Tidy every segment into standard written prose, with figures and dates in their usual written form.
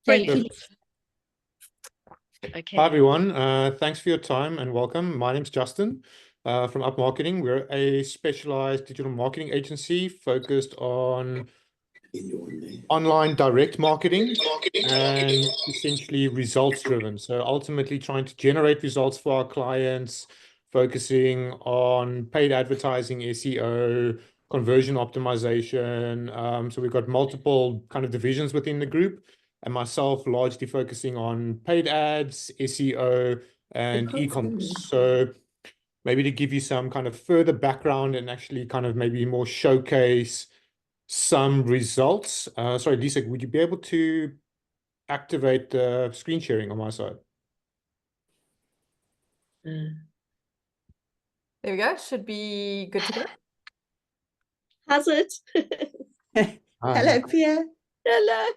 Thank you. Perfect. Okay. Hi, everyone. Thanks for your time and welcome. My name's Justin from Up Marketing. We're a specialized digital marketing agency focused on online direct marketing and essentially results driven. So ultimately trying to generate results for our clients, focusing on paid advertising, SEO, conversion optimization. So we've got multiple kind of divisions within the group, and myself largely focusing on paid ads, SEO, and e-commerce. So maybe to give you some kind of further background and actually kind of maybe more showcase some results. Sorry, Lisa, would you be able to activate the screen sharing on my side? There we go. Should be good to go. Has it? Hi. Pierre. Hello.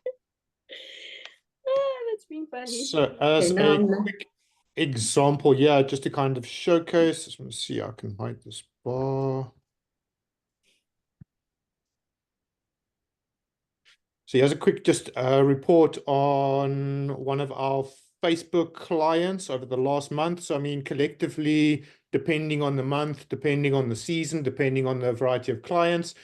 That's been funny. So as Okay, a quick example, yeah, just to kind of showcase, just want to see, I can hide this bar. So here's a quick just report on one of our Facebook clients over the last month. So I mean, collectively, depending on the month, depending on the season, depending on the variety of clients,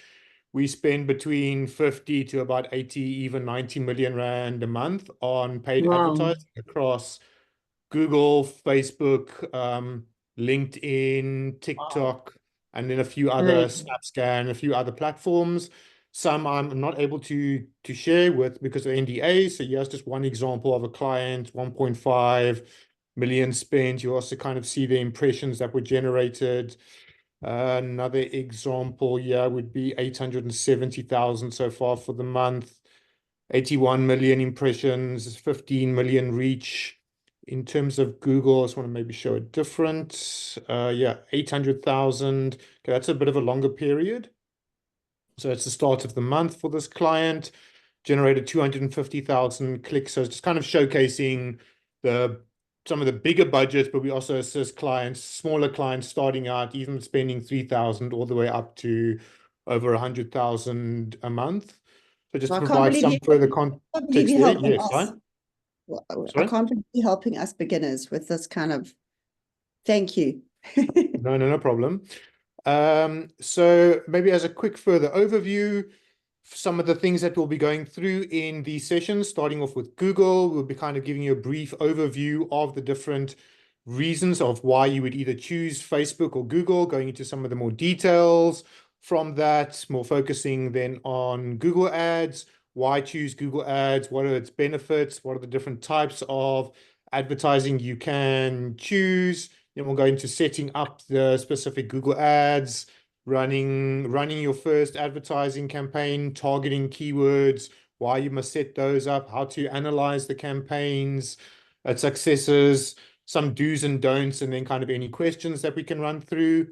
we spend between 50 to about 80, even 90 million rand a month on paid advertising across Google, Facebook, LinkedIn, TikTok, and then a few other SnapScan, a few other platforms. Some I'm not able to share with because of NDA. So here's just one example of a client, 1.5 million spent. You also kind of see the impressions that were generated. Another example, yeah, would be 870,000 so far for the month, 81 million impressions, 15 million reach. In terms of Google, I just want to maybe show it different. Yeah, 800,000. Okay, that's a bit of a longer period. So it's the start of the month for this client, generated 250,000 clicks. So it's just kind of showcasing some of the bigger budgets, but we also assist clients, smaller clients starting out, even spending 3,000 all the way up to over 100,000 a month. So just to provide some further context there. Yes, right? I can't believe you helping us beginners with this kind of thank you. No problem. So maybe as a quick further overview, some of the things that we'll be going through in these sessions, starting off with Google, we'll be kind of giving you a brief overview of the different reasons of why you would either choose Facebook or Google, going into some of the more details from that, more focusing then on Google Ads, why choose Google Ads, what are its benefits, what are the different types of advertising you can choose. Then we'll go into setting up the specific Google Ads, running your first advertising campaign, targeting keywords, why you must set those up, how to analyze the campaigns, successes, some do's and don'ts, and then kind of any questions that we can run through.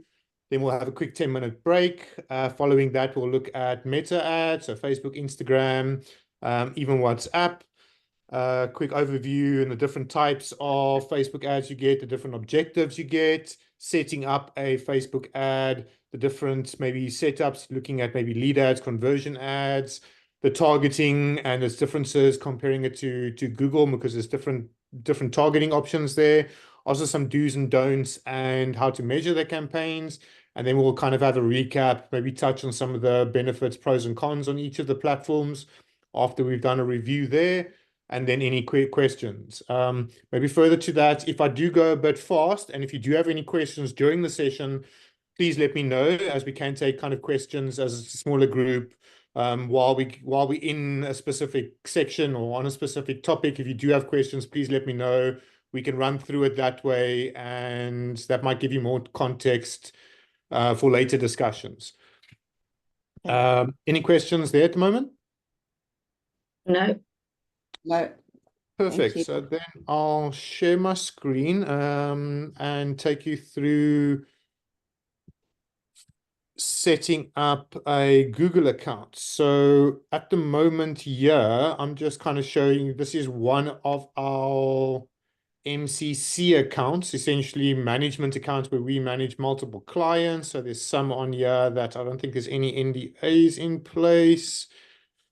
Then we'll have a quick 10-minute break. Following that, we'll look at meta ads, so Facebook, Instagram, even WhatsApp. Quick overview and the different types of Facebook ads you get, the different objectives you get, setting up a Facebook ad, the different maybe setups, looking at maybe lead ads, conversion ads, the targeting and its differences, comparing it to Google because there's different targeting options there. Also some do's and don'ts and how to measure the campaigns. And then we'll kind of have a recap, maybe touch on some of the benefits, pros and cons on each of the platforms after we've done a review there. And then any quick questions. Maybe further to that, if I do go a bit fast, and if you do have any questions during the session, please let me know, as we can take kind of questions as a smaller group while we're in a specific section or on a specific topic. If you do have questions, please let me know. We can run through it that way, and that might give you more context for later discussions. Any questions there at the moment? No. No. Perfect. So then I'll share my screen and take you through setting up a Google account. So at the moment here, I'm just kind of showing you, this is one of our MCC accounts, essentially management accounts where we manage multiple clients. So there's some on here that I don't think there's any NDAs in place.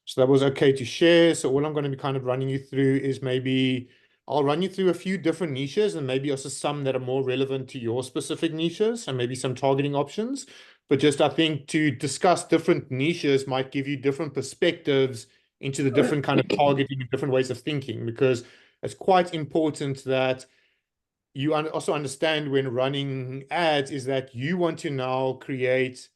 So that was okay to share. So all I'm going to be kind of running you through is maybe I'll run you through a few different niches and maybe also some that are more relevant to your specific niches and maybe some targeting options. But just I think to discuss different niches might give you different perspectives into the different kind of targeting and different ways of thinking, because it's quite important that you also understand when running ads is that you want to now create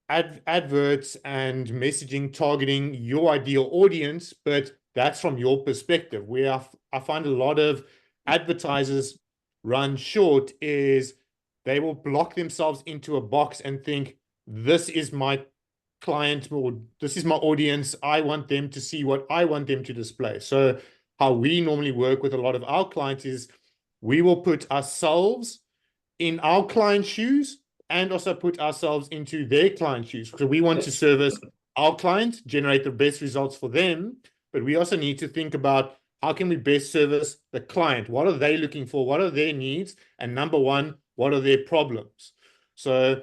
adverts and messaging targeting your ideal audience, but that's from your perspective. Where I find a lot of advertisers run short is they will block themselves into a box and think, this is my client or this is my audience. I want them to see what I want them to display. So how we normally work with a lot of our clients is we will put ourselves in our client's shoes and also put ourselves into their client's shoes. So we want to service our client, generate the best results for them, but we also need to think about how can we best service the client? What are they looking for? What are their needs? And number one, what are their problems? So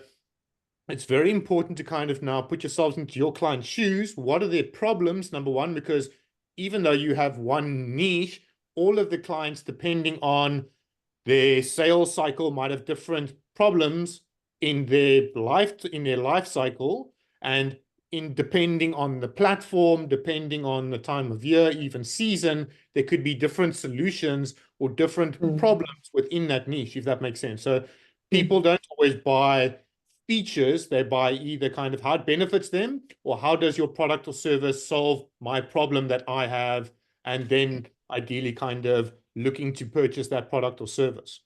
it's very important to kind of now put yourselves into your client's shoes. What are their problems? Number one, because even though you have one niche, all of the clients, depending on their sales cycle, might have different problems in their life cycle, and in depending on the platform, depending on the time of year, even season, there could be different solutions or different problems within that niche, if that makes sense. So people don't always buy features, they buy either kind of how it benefits them or how does your product or service solve my problem that I have, and then ideally kind of looking to purchase that product or service.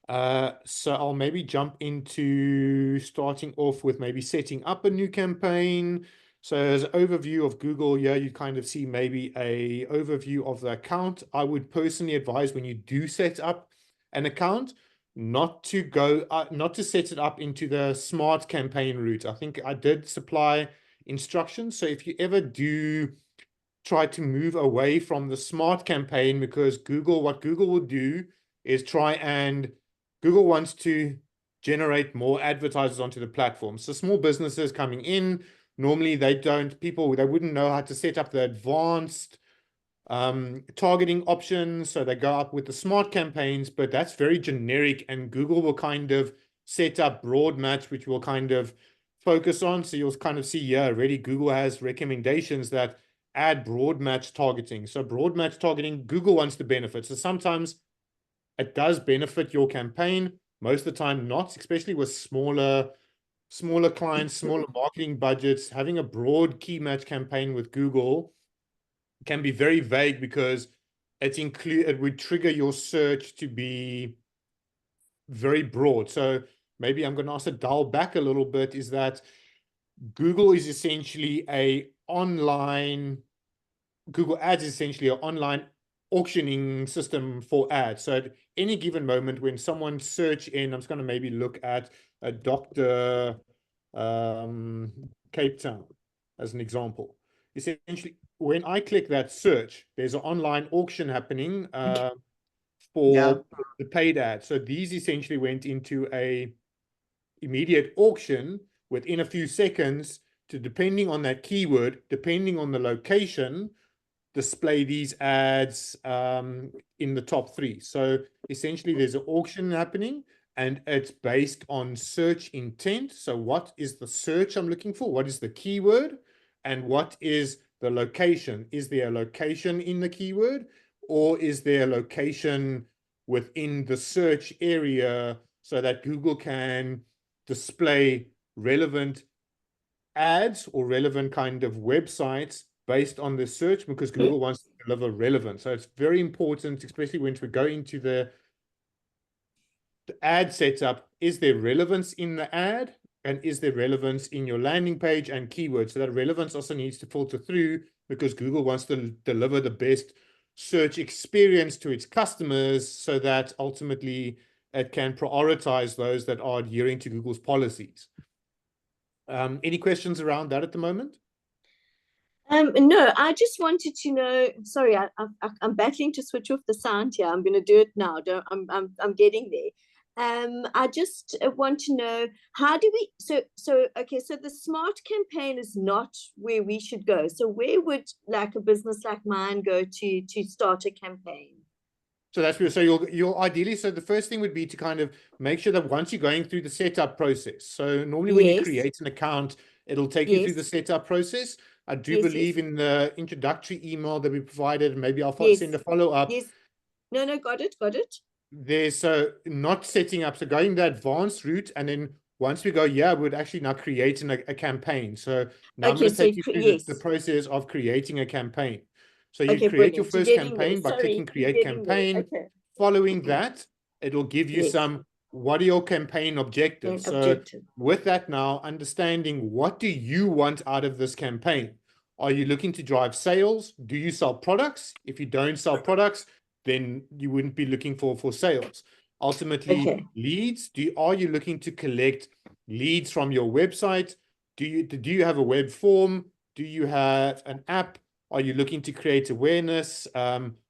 So I'll maybe jump into starting off with maybe setting up a new campaign. So as an overview of Google, yeah, you kind of see maybe a overview of the account. I would personally advise when you do set up an account, not to set it up into the smart campaign route. I think I did supply instructions. So if you ever do try to move away from the smart campaign, because what Google will do is Google wants to generate more advertisers onto the platform. So small businesses coming in, normally they wouldn't know how to set up the advanced targeting options. So they go up with the smart campaigns, but that's very generic, and Google will kind of set up broad match, which will kind of focus on. So you'll kind of see, yeah, already Google has recommendations that add broad match targeting. So broad match targeting, Google wants the benefit. So sometimes it does benefit your campaign, most of the time not, especially with smaller clients, smaller marketing budgets. Having a broad key match campaign with Google can be very vague because it would trigger your search to be very broad. So maybe I'm going to also dial back a little bit, is that Google is essentially Google Ads is essentially an online auctioning system for ads. So at any given moment when someone search in, I'm just going to maybe look at a doctor, Cape Town as an example. Essentially, when I click that search, there's an online auction happening for the paid ad. So these essentially went into a immediate auction within a few seconds to, depending on that keyword, depending on the location, display these ads in the top 3. So essentially there's an auction happening and it's based on search intent. So what is the search I'm looking for? What is the keyword? And what is the location? Is there a location in the keyword, or is there a location within the search area so that Google can display relevant ads or relevant kind of websites based on the search, because Google wants to deliver relevance. So it's very important, especially when we go into the ad setup. Is there relevance in the ad, and is there relevance in your landing page and keywords? So that relevance also needs to filter through, because Google wants to deliver the best search experience to its customers so that ultimately it can prioritize those that are adhering to Google's policies. Any questions around that at the moment? No, I just wanted to know. Sorry, I'm battling to switch off the sound here. I'm going to do it now. I'm getting there. I just want to know, how do we, okay, so the smart campaign is not where we should go. So where would like a business like mine go to start a campaign? So that's where, so you'll ideally, so the first thing would be to kind of make sure that once you're going through the setup process. So normally when you Yes, create an account, it'll take you through the yes, setup process. I do yes, believe yes, in the introductory email that we provided. Maybe I'll yes, send a follow-up. yes. No, got it, got it. There's not setting up, so going the advanced route, and then once we go, yeah, we would actually now create a campaign. So now I'm Okay, going to so take you through the yes. process of creating a campaign. So you Okay, create your brilliant. You're first getting there. campaign by Sorry, clicking you're create getting there. campaign. Okay. Following that, it'll give you Yes. some, what are your campaign objectives? So Objective. with that now, understanding what do you want out of this campaign? Are you looking to drive sales? Do you sell products? If you don't sell products, then you wouldn't be looking for sales. Ultimately, Okay. leads. Are you looking to collect leads from your website? Do you have a web form? Do you have an app? Are you looking to create awareness,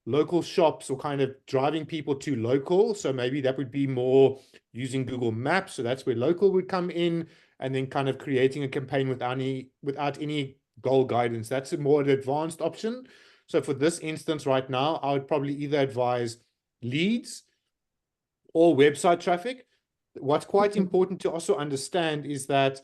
local shops, or kind of driving people to local? So maybe that would be more using Google Maps. So that's where local would come in, and then kind of creating a campaign without any goal guidance. That's a more advanced option. So for this instance right now, I would probably either advise leads or website traffic. What's quite important to also understand is that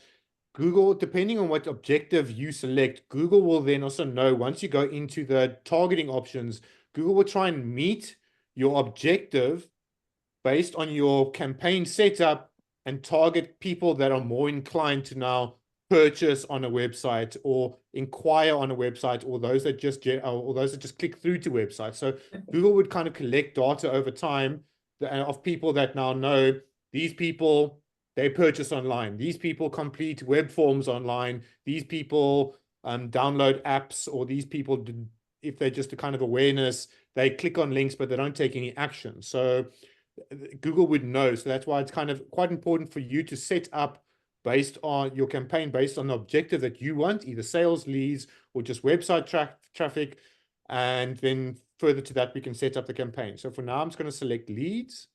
Google, depending on what objective you select, Google will then also know, once you go into the targeting options, Google will try and meet your objective based on your campaign setup and target people that are more inclined to now purchase on a website or inquire on a website, or those that just click through to websites. So Google would kind of collect data over time of people that now know these people, they purchase online. These people complete web forms online. These people download apps, or these people, if they're just a kind of awareness, they click on links, but they don't take any action. So Google would know. So that's why it's kind of quite important for you to set up based on your campaign, based on the objective that you want, either sales, leads, or just website traffic. And then further to that, we can set up the campaign. So for now, I'm just going to select leads,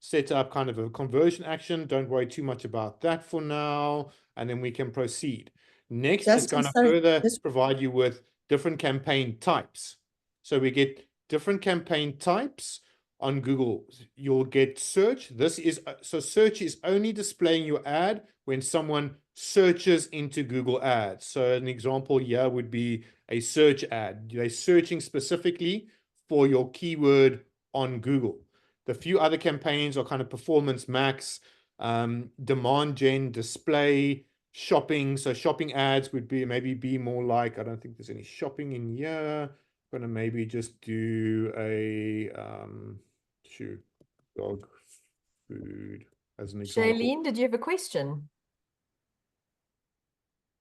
set up kind of a conversion action. Don't worry too much about that for now. And then we can proceed. Next, it's going to further provide you with different campaign types. So we get different campaign types on Google. You'll get search. So search is only displaying your ad when someone searches into Google Ads. So an example here would be a search ad. They're searching specifically for your keyword on Google. The few other campaigns are kind of performance max, demand gen, display, shopping. So shopping ads would be maybe more like, I don't think there's any shopping in here. I'm gonna maybe just do a dog food as an example. Shailene, did you have a question?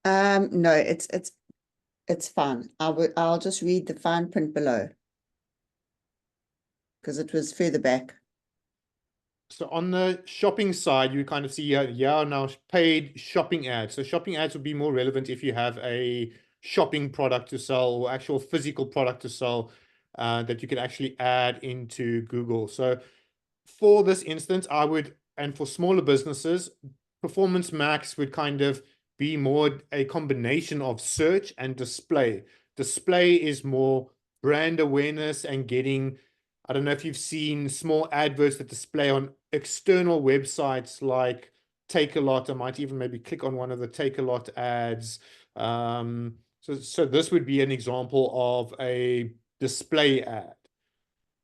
No, it's fine. I'll just read the fine print below, because it was further back. So on the shopping side, you kind of see now paid shopping ads. So shopping ads would be more relevant if you have a shopping product to sell, or actual physical product to sell, that you can actually add into Google. So for this instance, and for smaller businesses, Performance Max would kind of be more a combination of search and display. Display is more brand awareness and getting, I don't know if you've seen small adverts that display on external websites like Take-A-Lot. I might even maybe click on one of the Take-A-Lot ads. So this would be an example of a display ad.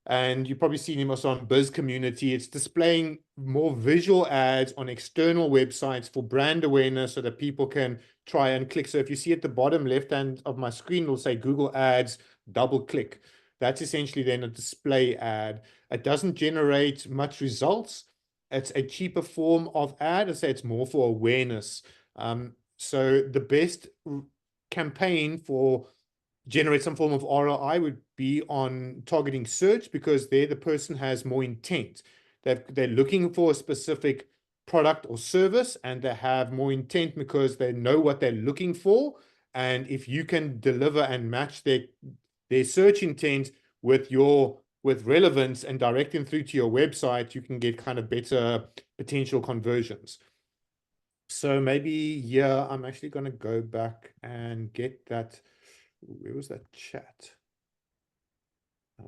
And you've probably seen him also on Biz Community. It's displaying more visual ads on external websites for brand awareness so that people can try and click. So if you see at the bottom left hand of my screen, it'll say Google Ads, double click. That's essentially then a display ad. It doesn't generate much results. It's a cheaper form of ad. I say it's more for awareness. So the best campaign for generate some form of ROI would be on targeting search, because there the person has more intent. They're looking for a specific product or service, and they have more intent because they know what they're looking for. And if you can deliver and match their search intent with your with relevance and direct them through to your website, you can get kind of better potential conversions. So maybe, yeah, I'm actually going to go back and get that. Where was that chat? I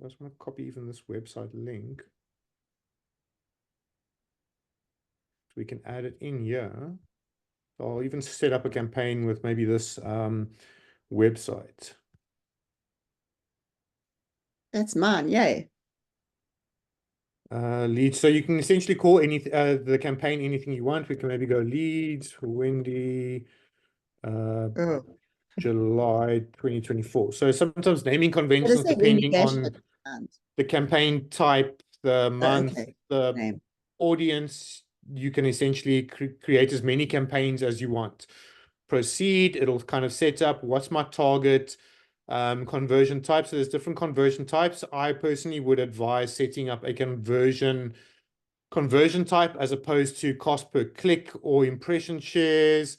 just want to copy even this website link. So we can add it in here. So I'll even set up a campaign with maybe this website. That's mine, yay. Leads. So you can essentially call the campaign anything you want. We can maybe go leads, Wendy, Oh. July 2024. So sometimes naming What is conventions, that depending indication? on the campaign type, the month, Okay. the Name. audience, you can essentially create as many campaigns as you want. Proceed, it'll kind of set up what's my target conversion type. So there's different conversion types. I personally would advise setting up a conversion type as opposed to cost per click or impression shares.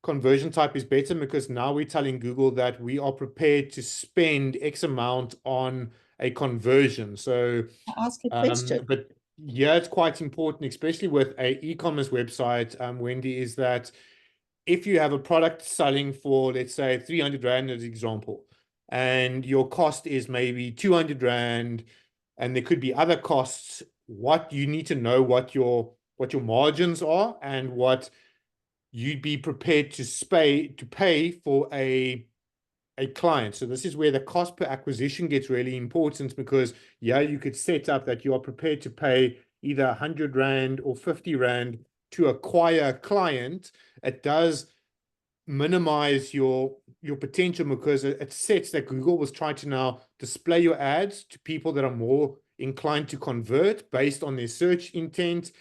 Conversion type is better because now we're telling Google that we are prepared to spend X amount on a conversion. So, I'll ask a question. but yeah, it's quite important, especially with a e-commerce website, Wendy, is that if you have a product selling for, let's say, 300 Rand as an example, and your cost is maybe 200 Rand, and there could be other costs, what you need to know what your margins are and what you'd be prepared to pay for a client. So this is where the cost per acquisition gets really important, because yeah, you could set up that you are prepared to pay either 100 Rand or 50 Rand to acquire a client. It does minimize your potential, because it sets that Google was trying to now display your ads to people that are more inclined to convert based on their search intent.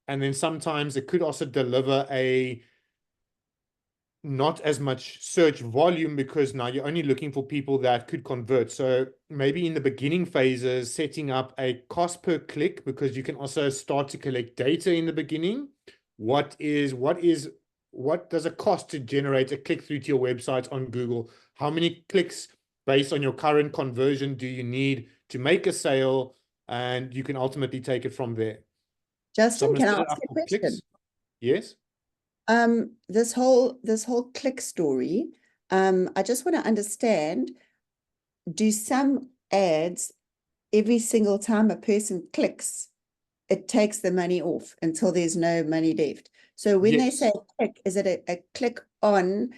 And then sometimes it could also deliver a not as much search volume, because now you're only looking for people that could convert. So maybe in the beginning phases, setting up a cost per click, because you can also start to collect data in the beginning. What does it cost to generate a click through to your website on Google? How many clicks based on your current conversion do you need to make a sale? And you can ultimately take it from there. Justin, can I ask a question? Clicks. Yes. This whole click story, I just want to understand, do some ads, every single time a person clicks, it takes the money off until there's no money left? So when they say click, is it a click on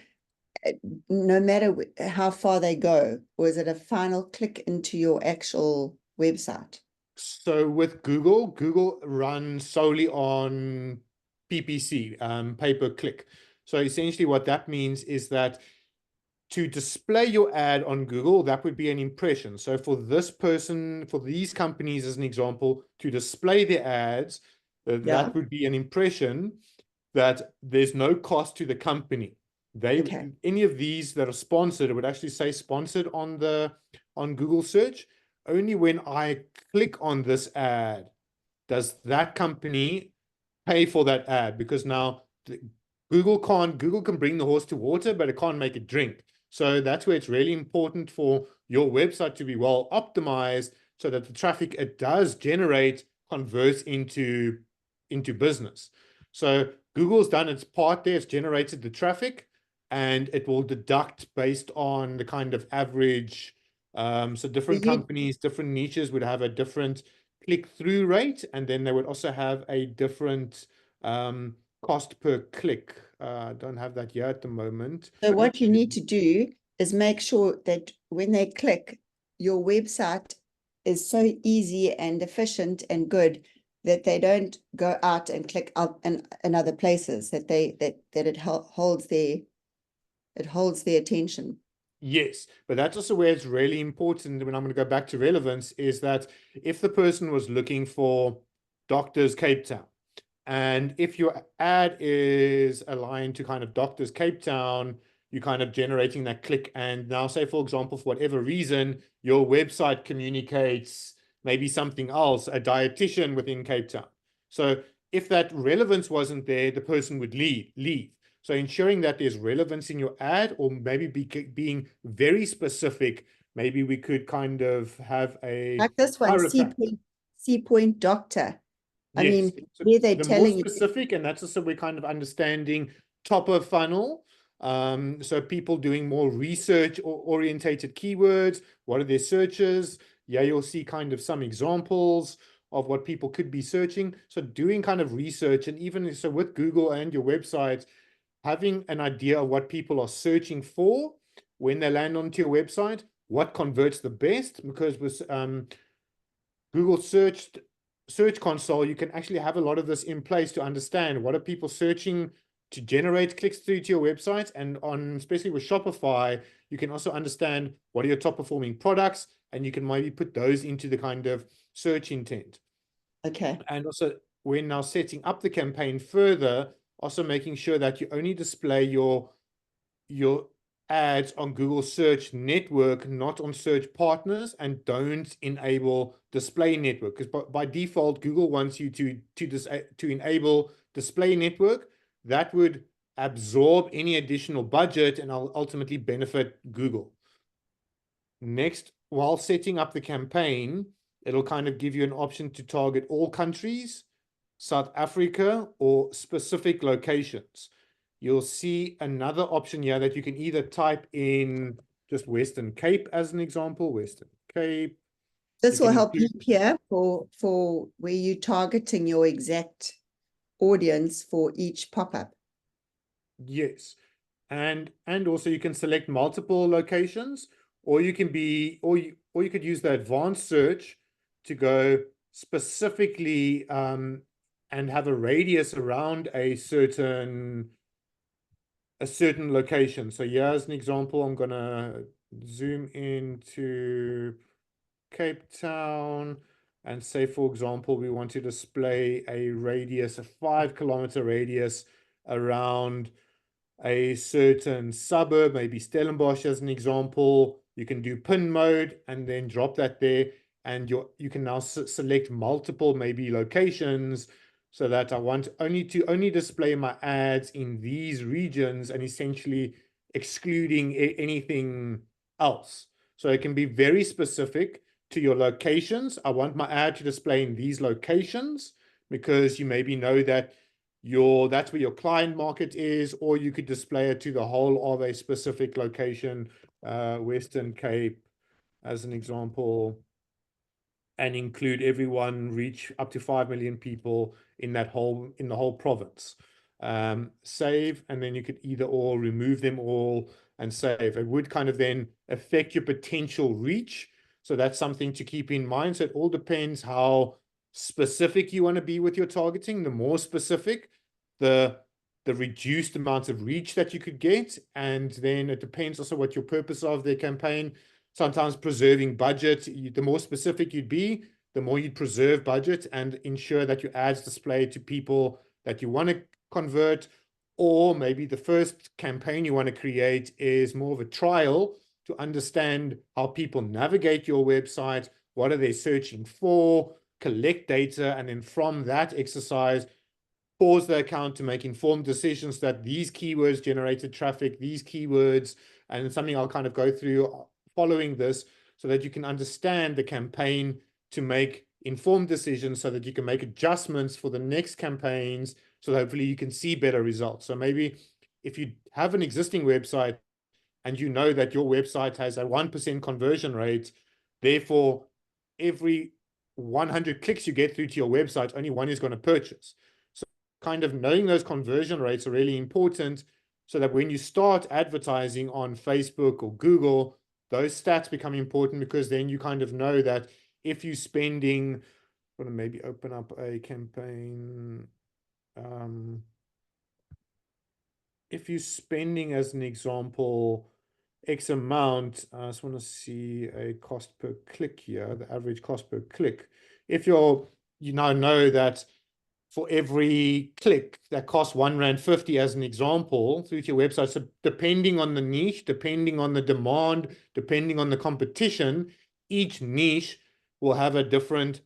no matter how far they go, or is it a final click into your actual website? So with Google runs solely on PPC, pay per click. So essentially what that means is that to display your ad on Google, that would be an impression. So for this person, for these companies as an example, to display their ads, that would be an impression that there's no cost to the company. Any of these that are sponsored, it would actually say sponsored on Google search. Only when I click on this ad does that company pay for that ad, because now Google can bring the horse to water, but it can't make it drink. So that's where it's really important for your website to be well optimized, so that the traffic it does generate converts into business. So Google's done its part there. It's generated the traffic, and it will deduct based on the kind of average. So different companies, different niches would have a different click-through rate, and then they would also have a different cost per click. I don't have that here at the moment. So what you need to do is make sure that when they click, your website is so easy and efficient and good that they don't go out and click out in other places, that it holds their attention. Yes, but that's also where it's really important, when I'm going to go back to relevance, is that if the person was looking for Doctors Cape Town, and if your ad is aligned to kind of Doctors Cape Town, you're kind of generating that click. And now say, for example, for whatever reason, your website communicates maybe something else, a dietitian within Cape Town. So if that relevance wasn't there, the person would leave. So ensuring that there's relevance in your ad, or maybe being very specific. Maybe we could kind of have a Like this one, chiropractor. C point doctor. I Yes. mean, So where they're the more telling you. specific, and that's also we're kind of understanding top of funnel. So people doing more research or orientated keywords, what are their searches? Yeah, you'll see kind of some examples of what people could be searching. So doing kind of research, and even so with Google and your website, having an idea of what people are searching for when they land onto your website, what converts the best, because with Google Search Console, you can actually have a lot of this in place to understand what are people searching to generate clicks through to your website. And on, especially with Shopify, you can also understand what are your top performing products, and you can maybe put those into the kind of search intent. Okay. And also, when now setting up the campaign further, also making sure that you only display your ads on Google Search Network, not on Search Partners, and don't enable Display Network, because by default Google wants you to enable Display Network. That would absorb any additional budget and ultimately benefit Google. Next, while setting up the campaign, it'll kind of give you an option to target all countries, South Africa, or specific locations. You'll see another option here that you can either type in just Western Cape as an example, Western Cape. This You will can help you include- here for where you're targeting your exact audience for each pop-up. Yes. And also you can select multiple locations, or you can be, or you could use the advanced search to go specifically and have a radius around a certain location. So here's an example. I'm gonna zoom into Cape Town and say, for example, we want to display a radius, a 5-kilometer radius around a certain suburb, maybe Stellenbosch as an example. You can do pin mode and then drop that there, and you can now select multiple maybe locations, so that I want only display my ads in these regions and essentially excluding anything else. So it can be very specific to your locations. I want my ad to display in these locations, because you maybe know that that's where your client market is, or you could display it to the whole of a specific location, Western Cape as an example, and include everyone, reach up to 5 million people in the whole province. Save, and then you could either or remove them all and save. It would kind of then affect your potential reach. So that's something to keep in mind. So it all depends how specific you want to be with your targeting. The more specific, the reduced amount of reach that you could get. And then it depends also what your purpose of the campaign. Sometimes preserving budget, the more specific you'd be, the more you'd preserve budget and ensure that your ads display to people that you want to convert. Or maybe the first campaign you want to create is more of a trial to understand how people navigate your website, what are they searching for, collect data, and then from that exercise, pause the account to make informed decisions that these keywords generated traffic, these keywords, and it's something I'll kind of go through following this, so that you can understand the campaign to make informed decisions, so that you can make adjustments for the next campaigns, so that hopefully you can see better results. So maybe if you have an existing website and you know that your website has a 1% conversion rate, therefore every 100 clicks you get through to your website, only one is going to purchase. So kind of knowing those conversion rates are really important, so that when you start advertising on Facebook or Google, those stats become important, because then you kind of know that if you're spending, I'm going to maybe open up a campaign. If you're spending, as an example, X amount, I just want to see a cost per click here, the average cost per click. If you now know that for every click that costs R1.50 as an example through to your website. So depending on the niche, depending on the demand, depending on the competition, each niche will have a different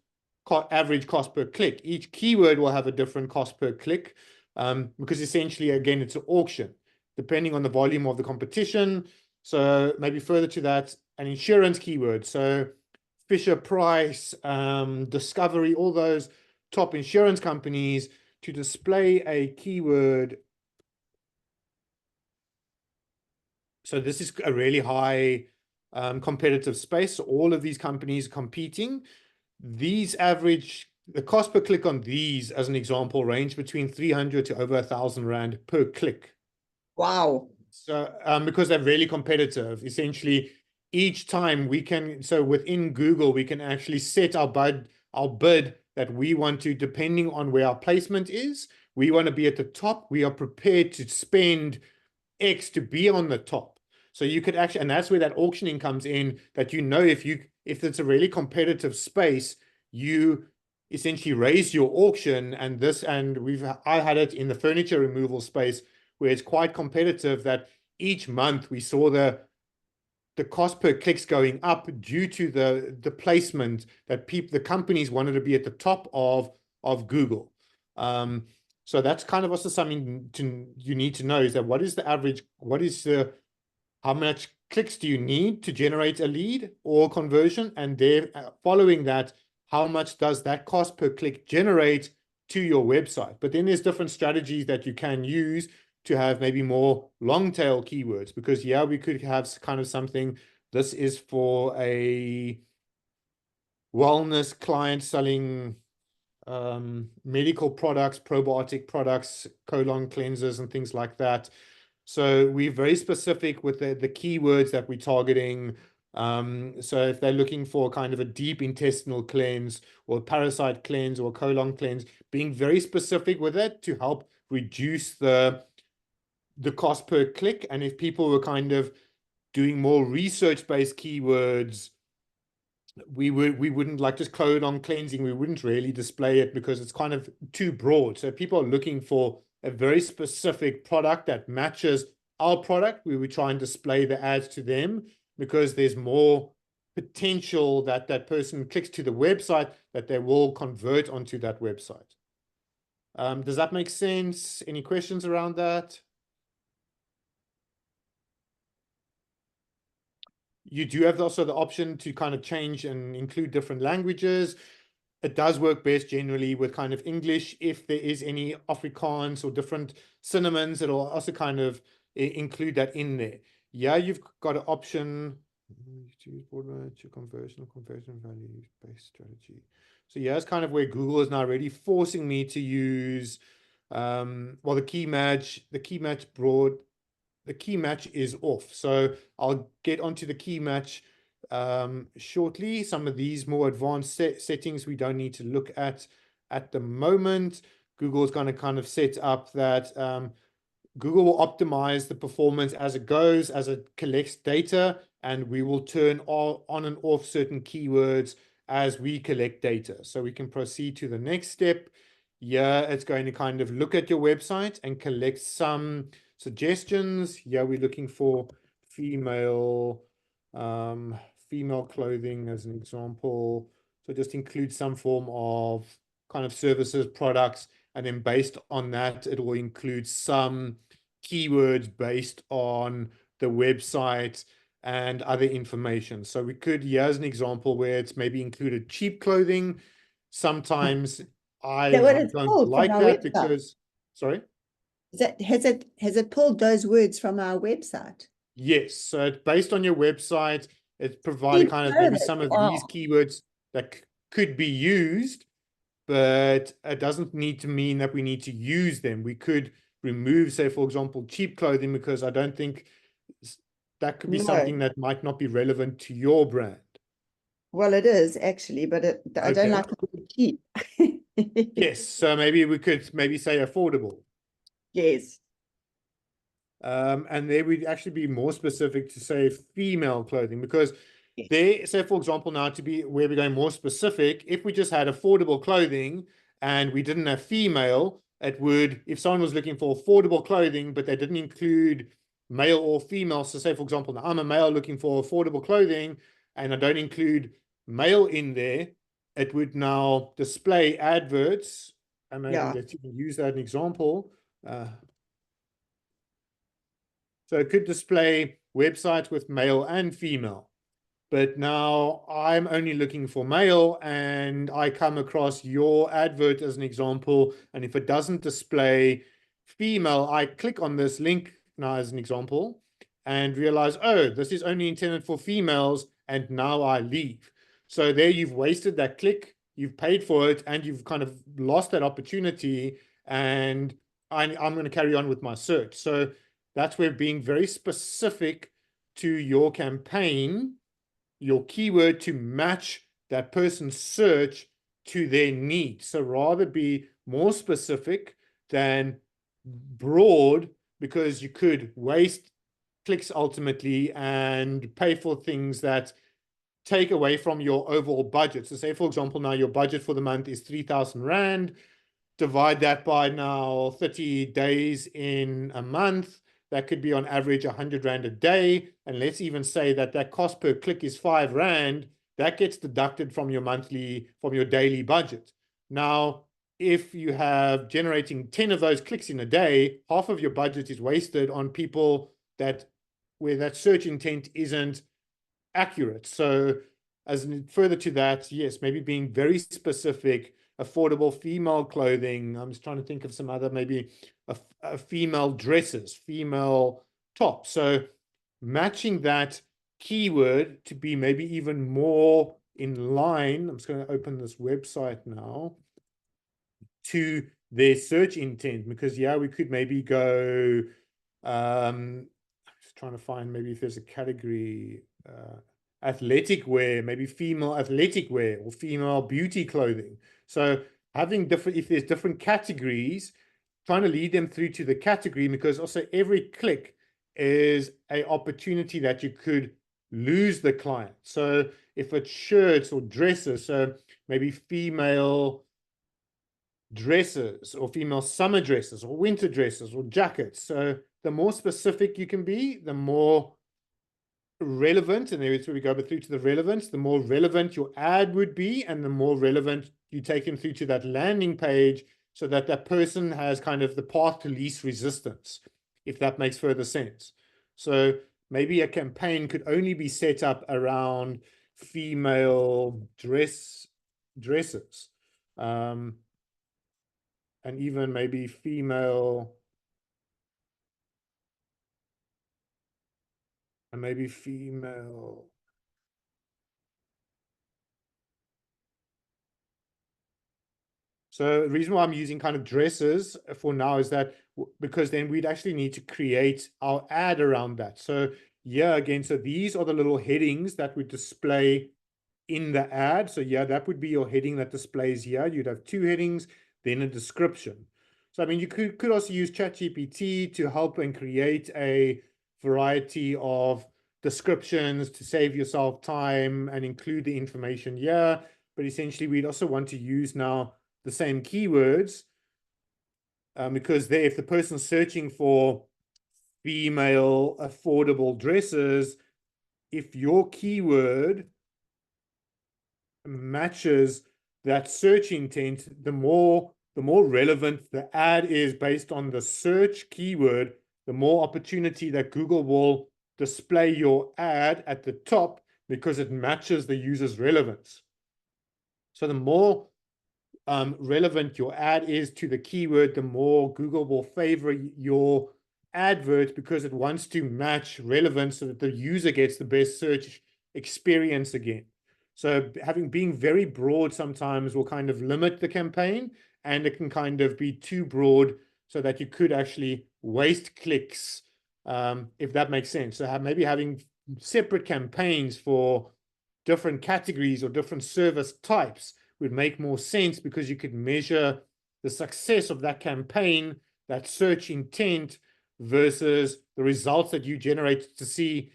average cost per click. Each keyword will have a different cost per click. because essentially, again, it's an auction, depending on the volume of the competition. So maybe further to that, an insurance keyword. So Fisher Price, Discovery, all those top insurance companies to display a keyword. So this is a really high competitive space. So all of these companies competing. These average, the cost per click on these, as an example, range between 300 to over 1,000 Rand per click. Wow. So because they're really competitive, essentially each time we can, so within Google, we can actually set our bid that we want to, depending on where our placement is. We want to be at the top. We are prepared to spend X to be on the top. So you could actually, and that's where that auctioning comes in, that if it's a really competitive space, you essentially raise your auction. And I had it in the furniture removal space where it's quite competitive, that each month we saw the cost per clicks going up due to the placement that the companies wanted to be at the top of Google. So that's kind of also something you need to know, is that what is the average, how much clicks do you need to generate a lead or conversion? And then following that, how much does that cost per click generate to your website? But then there's different strategies that you can use to have maybe more long tail keywords, because we could have kind of something, this is for a wellness client selling medical products, probiotic products, colon cleansers and things like that. So we're very specific with the keywords that we're targeting. So if they're looking for kind of a deep intestinal cleanse or parasite cleanse or colon cleanse, being very specific with it to help reduce the cost per click. And if people were kind of doing more research-based keywords, we wouldn't, like just colon cleansing, we wouldn't really display it because it's kind of too broad. So people are looking for a very specific product that matches our product. We would try and display the ads to them, because there's more potential that that person clicks to the website, that they will convert onto that website. Does that make sense? Any questions around that? You do have also the option to kind of change and include different languages. It does work best generally with kind of English. If there is any Afrikaans or different cinnamons, it'll also kind of include that in there. Yeah, you've got an option to your conversion value based strategy. So yeah, it's kind of where Google is now already forcing me to use the key match is off. So I'll get onto the key match shortly. Some of these more advanced settings we don't need to look at the moment. Google is going to kind of set up that Google will optimize the performance as it goes, as it collects data, and we will turn on and off certain keywords as we collect data. So we can proceed to the next step. Yeah, it's going to kind of look at your website and collect some suggestions. Yeah, we're looking for female clothing as an example. So just include some form of kind of services, products, and then based on that, it will include some keywords based on the website and other information. So we could, as an example, where it's maybe included cheap clothing. Sometimes I don't like that because, sorry? Has it pulled those words from our website? Yes. So it's based on your website. It's provided kind of maybe some of these keywords that could be used, but it doesn't need to mean that we need to use them. We could remove, say, for example, cheap clothing, because I don't think that could be something that might not be relevant to your brand. Well, it is actually, but I don't like the word cheap. Yes. So maybe we could say affordable. Yes. And there we'd actually be more specific to say female clothing, because there, say for example, now to be where we're going more specific, if we just had affordable clothing and we didn't have female, it would, if someone was looking for affordable clothing, but they didn't include male or female. So say for example, now I'm a male looking for affordable clothing and I don't include male in there, it would now display adverts. And maybe let's even use that as an example. So it could display websites with male and female. But now I'm only looking for male and I come across your advert as an example. And if it doesn't display female, I click on this link now as an example and realize, oh, this is only intended for females. And now I leave. So there you've wasted that click, you've paid for it, and you've kind of lost that opportunity. And I'm going to carry on with my search. So that's where being very specific to your campaign, your keyword, to match that person's search to their needs. So rather be more specific than broad, because you could waste clicks ultimately and pay for things that take away from your overall budget. So say, for example, now your budget for the month is 3,000 Rand. Divide that by now 30 days in a month. That could be on average 100 Rand a day. And let's even say that that cost per click is 5 Rand. That gets deducted from your daily budget. Now, if you have generating 10 of those clicks in a day, half of your budget is wasted on people where that search intent isn't accurate. So as further to that, yes, maybe being very specific, affordable female clothing. I'm just trying to think of some other, maybe a female dresses, female top. So matching that keyword to be maybe even more in line. I'm just going to open this website now, to their search intent, because yeah, we could maybe go, I'm just trying to find maybe if there's a category, athletic wear, maybe female athletic wear or female beauty clothing. So having different, if there's different categories, trying to lead them through to the category, because also every click is an opportunity that you could lose the client. So if it's shirts or dresses, so maybe female dresses or female summer dresses or winter dresses or jackets. So the more specific you can be, the more relevant, and there's where we go through to the relevance, the more relevant your ad would be, and the more relevant you take them through to that landing page, so that that person has kind of the path to least resistance, if that makes further sense. So maybe a campaign could only be set up around female dresses, and even maybe female, and maybe female. So the reason why I'm using kind of dresses for now is that because then we'd actually need to create our ad around that. So yeah, again, so these are the little headings that would display in the ad. So yeah, that would be your heading that displays here. You'd have two headings, then a description. So I mean, you could also use ChatGPT to help and create a variety of descriptions to save yourself time and include the information here. But essentially, we'd also want to use now the same keywords, because there, if the person's searching for female affordable dresses, if your keyword matches that search intent, the more relevant the ad is based on the search keyword, the more opportunity that Google will display your ad at the top, because it matches the user's relevance. So the more relevant your ad is to the keyword, the more Google will favor your advert, because it wants to match relevance so that the user gets the best search experience again. So being very broad sometimes will kind of limit the campaign, and it can kind of be too broad so that you could actually waste clicks, if that makes sense. So maybe having separate campaigns for different categories or different service types would make more sense, because you could measure the success of that campaign, that search intent, versus the results that you generate, to see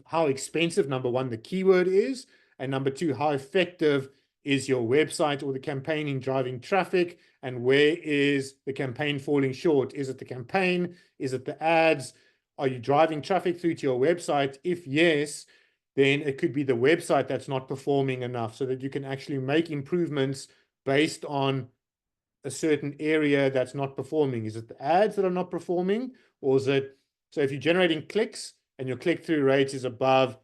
how expensive, number one, the keyword is, and number two, how effective is your website or the campaign in driving traffic, and where is the campaign falling short? Is it the campaign? Is it the ads? Are you driving traffic through to your website? If yes, then it could be the website that's not performing enough, so that you can actually make improvements based on a certain area that's not performing? Is it the ads that are not performing, or is it, so if you're generating clicks and your click-through rate is above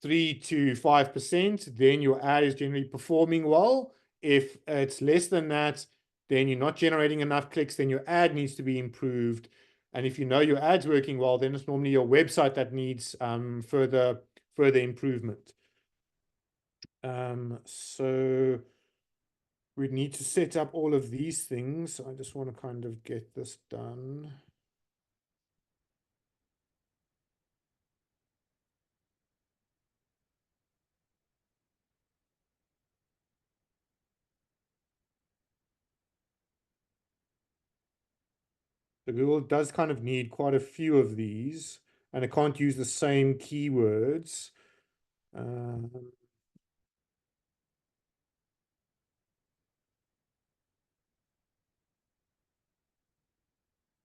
3 to 5%, then your ad is generally performing well. If it's less than that, then you're not generating enough clicks, then your ad needs to be improved. And if you know your ad's working well, then it's normally your website that needs further improvement. So we need to set up all of these things. I just want to kind of get this done. So Google does kind of need quite a few of these, and it can't use the same keywords.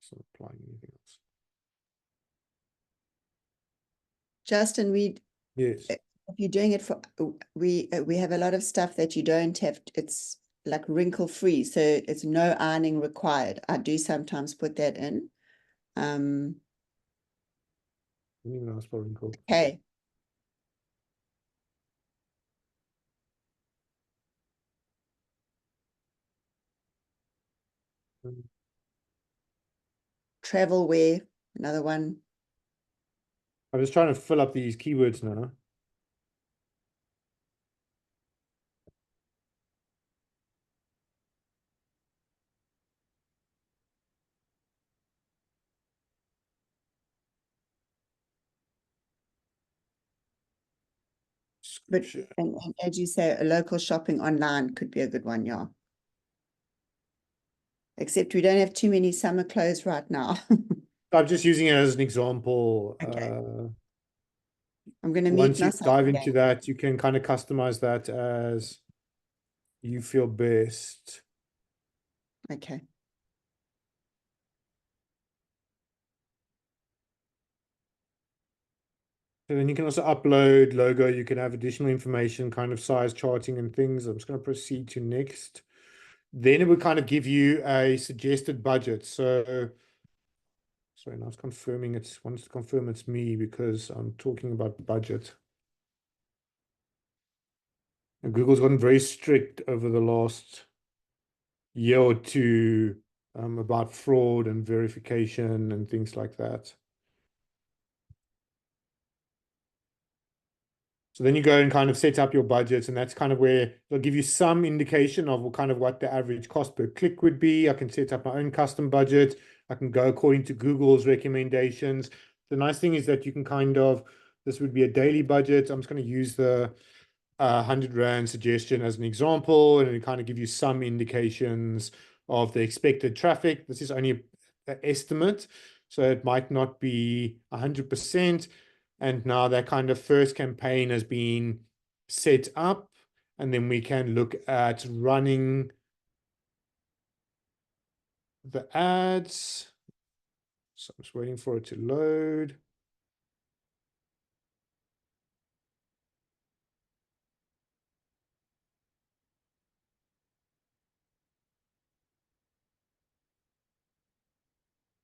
It's not applying anything else. Justin, Yes. if you're doing it for, we have a lot of stuff that you don't have, it's like wrinkle free, so it's no ironing required. I do sometimes put that in. Even ask for wrinkle. Okay. Travel wear, another one. I'm just trying to fill up these keywords now. But and as you say, a local shopping online could be a good one, yeah. Except we don't have too many summer clothes right now. I'm just using it as an example. Okay. I'm going to mute Once you myself dive again. into that, you can kind of customize that as you feel best. Okay. So then you can also upload logo. You can have additional information, kind of size charting and things. I'm just going to proceed to next. Then it would kind of give you a suggested budget. So, sorry, now it's confirming it's, wants to confirm it's me because I'm talking about budget. And Google's gotten very strict over the last year or two about fraud and verification and things like that. So then you go and kind of set up your budgets, and that's kind of where they'll give you some indication of kind of what the average cost per click would be. I can set up my own custom budget. I can go according to Google's recommendations. The nice thing is that you can kind of, this would be a daily budget. I'm just going to use the 100 Rand suggestion as an example, and it kind of give you some indications of the expected traffic. This is only an estimate, so it might not be 100%. And now that kind of first campaign has been set up, and then we can look at running the ads. So I'm just waiting for it to load.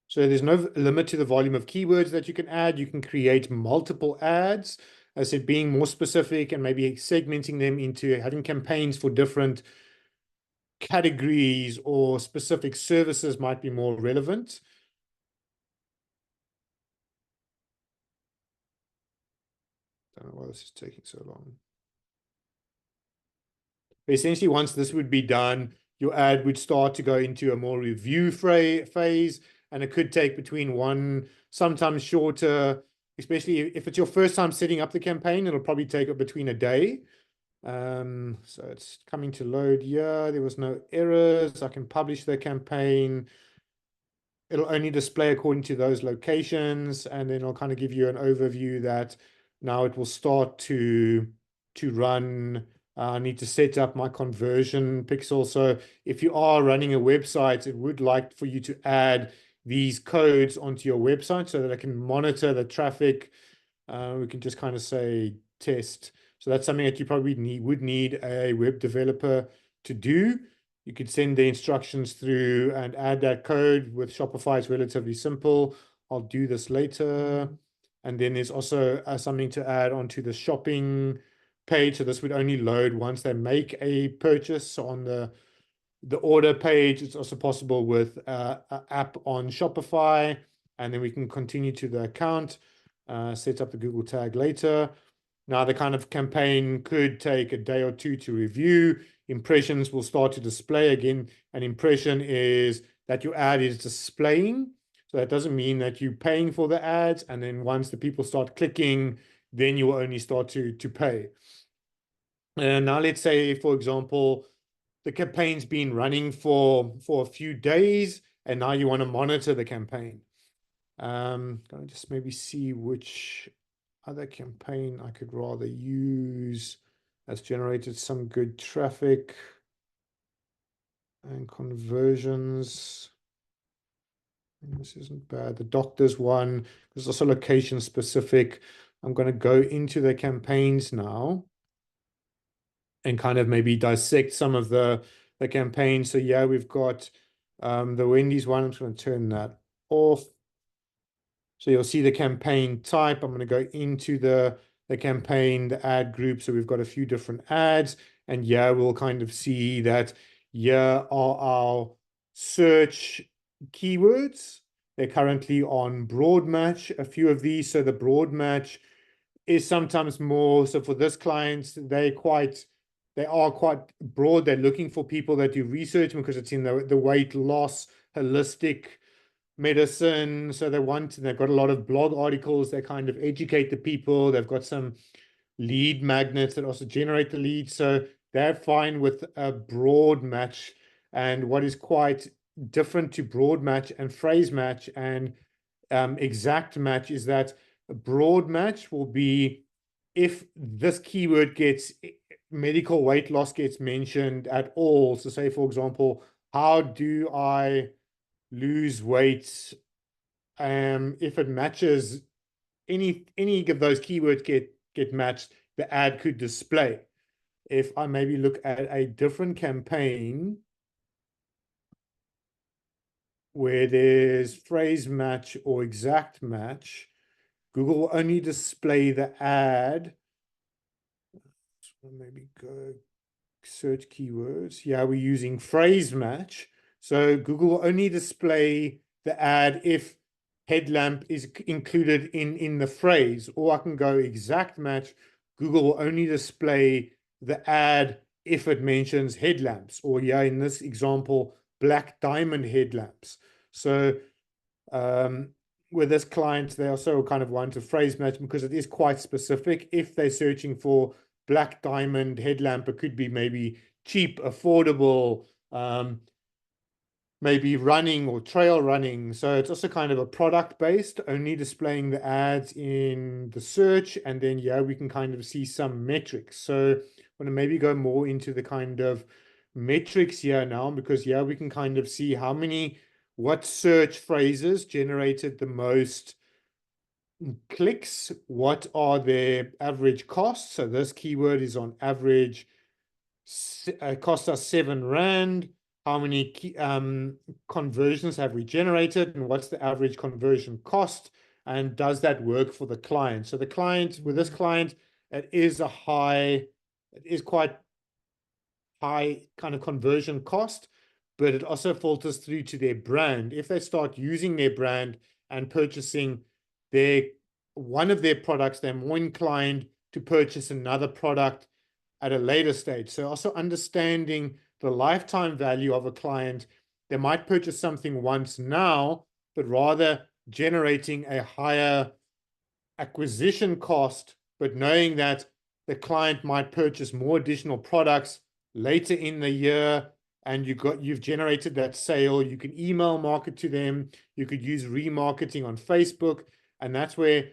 So there's no limit to the volume of keywords that you can add. You can create multiple ads. As I said, being more specific and maybe segmenting them into having campaigns for different categories or specific services might be more relevant. Don't know why this is taking so long. But essentially, once this would be done, your ad would start to go into a more review phase, and it could take between one, sometimes shorter, especially if it's your first time setting up the campaign, it'll probably take between a day. So it's coming to load here. There was no errors. I can publish the campaign. It'll only display according to those locations, and then it'll kind of give you an overview that now it will start to run. I need to set up my conversion pixel. So if you are running a website, it would like for you to add these codes onto your website so that I can monitor the traffic. We can just kind of say test. So that's something that you probably would need a web developer to do. You could send the instructions through and add that code. With Shopify, it's relatively simple. I'll do this later. And then there's also something to add onto the shopping page. So this would only load once they make a purchase. So on the order page, it's also possible with an app on Shopify. And then we can continue to the account, set up the Google tag later. Now, the kind of campaign could take a day or two to review. Impressions will start to display again. An impression is that your ad is displaying. So that doesn't mean that you're paying for the ads. And then once the people start clicking, then you will only start to pay. And now let's say, for example, the campaign's been running for a few days, and now you want to monitor the campaign. Can I just maybe see which other campaign I could rather use that's generated some good traffic and conversions. This isn't bad. The doctor's one, there's also location specific. I'm going to go into the campaigns now and kind of maybe dissect some of the campaigns. So yeah, we've got the Wendy's one. I'm just going to turn that off. So you'll see the campaign type. I'm going to go into the campaign, the ad group. So we've got a few different ads. And yeah, we'll kind of see that here are our search keywords. They're currently on broad match, a few of these. So the broad match is sometimes more. So for this client, they are quite broad. They're looking for people that do research because it's in the weight loss, holistic medicine. So they've got a lot of blog articles. They kind of educate the people. They've got some lead magnets that also generate the leads. So they're fine with a broad match. And what is quite different to broad match and phrase match and exact match is that a broad match will be if this keyword gets medical weight loss gets mentioned at all. So say, for example, how do I lose weight? If it matches any of those keywords get matched, the ad could display. If I maybe look at a different campaign where there's phrase match or exact match, Google will only display the ad. So maybe go search keywords. Yeah, we're using phrase match. So Google will only display the ad if headlamp is included in the phrase, or I can go exact match. Google will only display the ad if it mentions headlamps, or yeah, in this example, black diamond headlamps. So with this client, they also kind of want to phrase match because it is quite specific. If they're searching for black diamond headlamp, it could be maybe cheap, affordable, maybe running or trail running. So it's also kind of a product based, only displaying the ads in the search. And then, yeah, we can kind of see some metrics. So I want to maybe go more into the kind of metrics here now, because yeah, we can kind of see what search phrases generated the most clicks, what are their average costs. So this keyword is on average cost us 7 Rand. How many conversions have we generated, and what's the average conversion cost, and does that work for the client? So the client, with this client, it is quite high kind of conversion cost, but it also filters through to their brand. If they start using their brand and purchasing one of their products, they're more inclined to purchase another product at a later stage. So also understanding the lifetime value of a client. They might purchase something once now, but rather generating a higher acquisition cost, but knowing that the client might purchase more additional products later in the year, and you've generated that sale. You can email market to them. You could use remarketing on Facebook, and that's where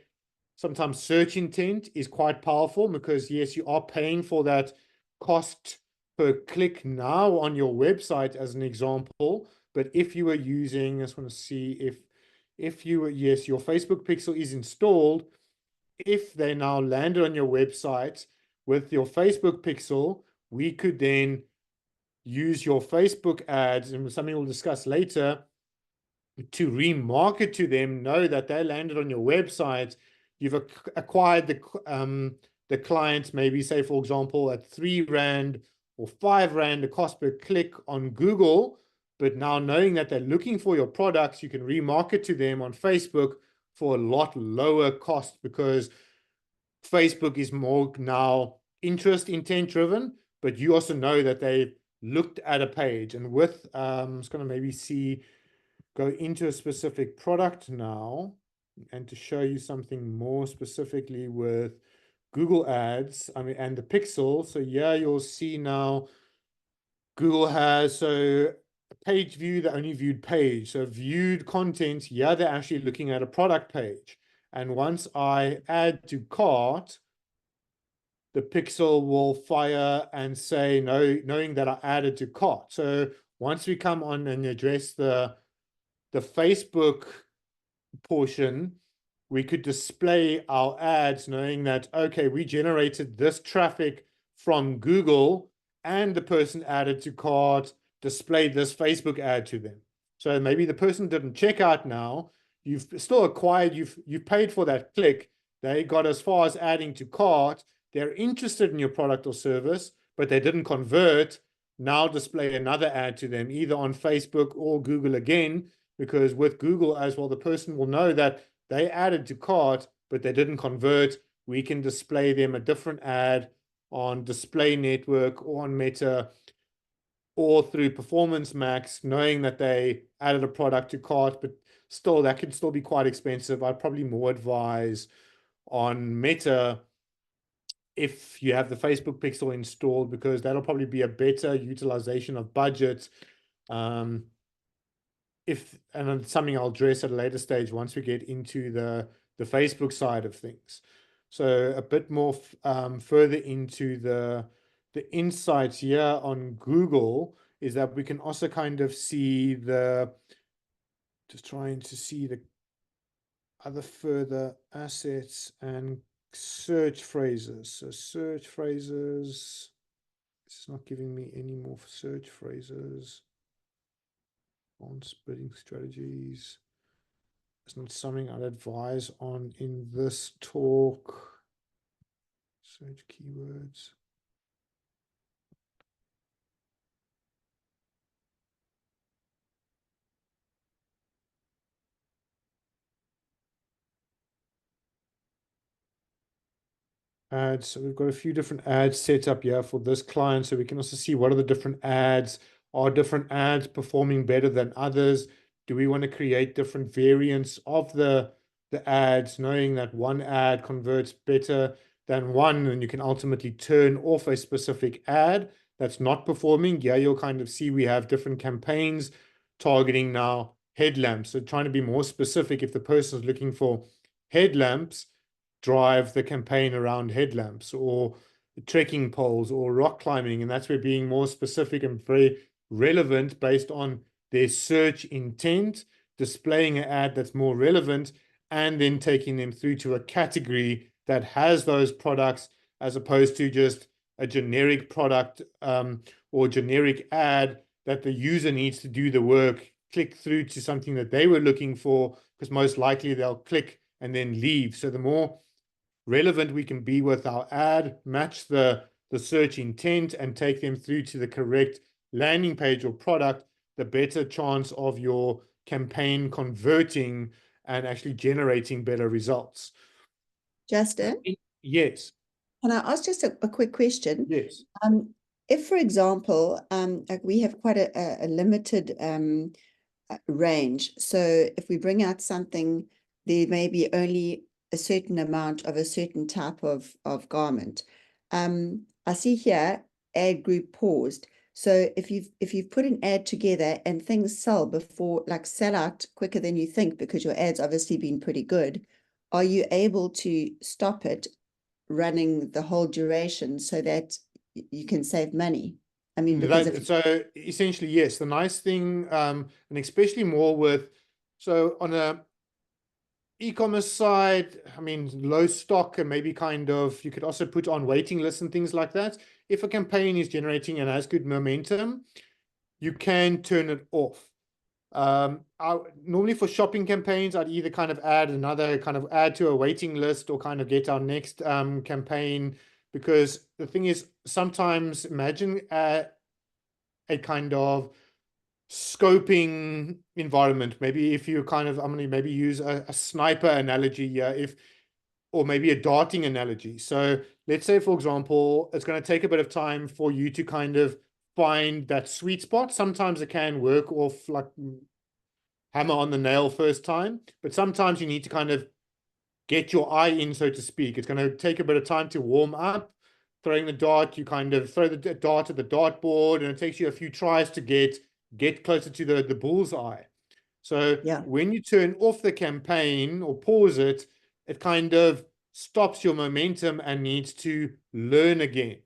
sometimes search intent is quite powerful, because yes, you are paying for that cost per click now on your website as an example. But if you were using, I just want to see if you were, yes, your Facebook pixel is installed. If they now landed on your website with your Facebook pixel, we could then use your Facebook ads, and something we'll discuss later, to remarket to them, know that they landed on your website, you've acquired the client, maybe say, for example, at 3 Rand or 5 Rand, the cost per click on Google, but now knowing that they're looking for your products, you can remarket to them on Facebook for a lot lower cost, because Facebook is more now interest intent driven, but you also know that they've looked at a page. And with, I'm just going to maybe go into a specific product now, and to show you something more specifically with Google Ads, and the Pixel. So yeah, you'll see now Google has, so page view, the only viewed page. So viewed content, yeah, they're actually looking at a product page. And once I add to cart, the Pixel will fire and say, no, knowing that I added to cart. So once we come on and address the Facebook portion, we could display our ads knowing that, okay, we generated this traffic from Google and the person added to cart, displayed this Facebook ad to them. So maybe the person didn't check out now, you've still acquired, you've paid for that click, they got as far as adding to cart, they're interested in your product or service, but they didn't convert. Now display another ad to them, either on Facebook or Google again, because with Google as well, the person will know that they added to cart, but they didn't convert. We can display them a different ad on Display Network or on Meta or through Performance Max, knowing that they added a product to cart, but still, that can still be quite expensive. I'd probably more advise on Meta if you have the Facebook Pixel installed, because that'll probably be a better utilization of budget. And it's something I'll address at a later stage once we get into the Facebook side of things. So a bit more further into the insights here on Google is that we can also kind of see just trying to see the other further assets and search phrases. So search phrases, it's not giving me any more search phrases. On splitting strategies. It's not something I'd advise on in this talk. Search keywords. Ads. So we've got a few different ads set up here for this client. So we can also see what are the different ads. Are different ads performing better than others? Do we want to create different variants of the ads, knowing that one ad converts better than one, and you can ultimately turn off a specific ad that's not performing? Yeah, you'll kind of see we have different campaigns targeting now headlamps. So trying to be more specific, if the person is looking for headlamps, drive the campaign around headlamps or trekking poles or rock climbing. And that's where being more specific and very relevant based on their search intent, displaying an ad that's more relevant, and then taking them through to a category that has those products, as opposed to just a generic product or generic ad that the user needs to do the work, click through to something that they were looking for, because most likely they'll click and then leave. So the more relevant we can be with our ad, match the search intent, and take them through to the correct landing page or product, the better chance of your campaign converting and actually generating better results. Justin, Yes. can I ask just a quick question? Yes. If, for example, like we have quite a limited range, so if we bring out something, there may be only a certain amount of a certain type of garment. I see here ad group paused. So if you've put an ad together and things sell before, like sell out quicker than you think, because your ad's obviously been pretty good, are you able to stop it running the whole duration so that you can save money? I mean, because so essentially, yes. The nice thing, and especially more with, so on a e-commerce side, I mean, low stock, and maybe kind of, you could also put on waiting lists and things like that. if a campaign is generating and has good momentum, you can turn it off. Normally for shopping campaigns, I'd either kind of add to a waiting list or kind of get our next campaign, because the thing is, sometimes imagine a kind of scoping environment. Maybe if you kind of, I'm going to maybe use a sniper analogy here, or maybe a darting analogy. So let's say, for example, it's going to take a bit of time for you to kind of find that sweet spot. Sometimes it can work off like hammer on the nail first time, but sometimes you need to kind of get your eye in, so to speak. It's going to take a bit of time to warm up. Throwing the dart, you kind of throw the dart at the dartboard, and it takes you a few tries to get closer to the bull's eye. So when you turn off the campaign or pause it, it kind of stops your momentum and needs to learn again.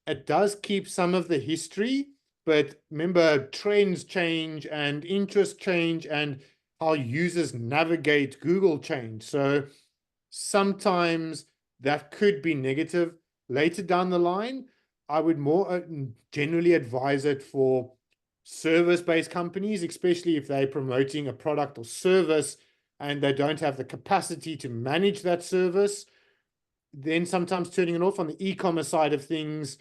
It does keep some of the history, but remember, trends change and interests change and how users navigate Google change. So sometimes that could be negative later down the line. I would more generally advise it for service-based companies, especially if they're promoting a product or service and they don't have the capacity to manage that service. Then sometimes turning it off. On the e-commerce side of things,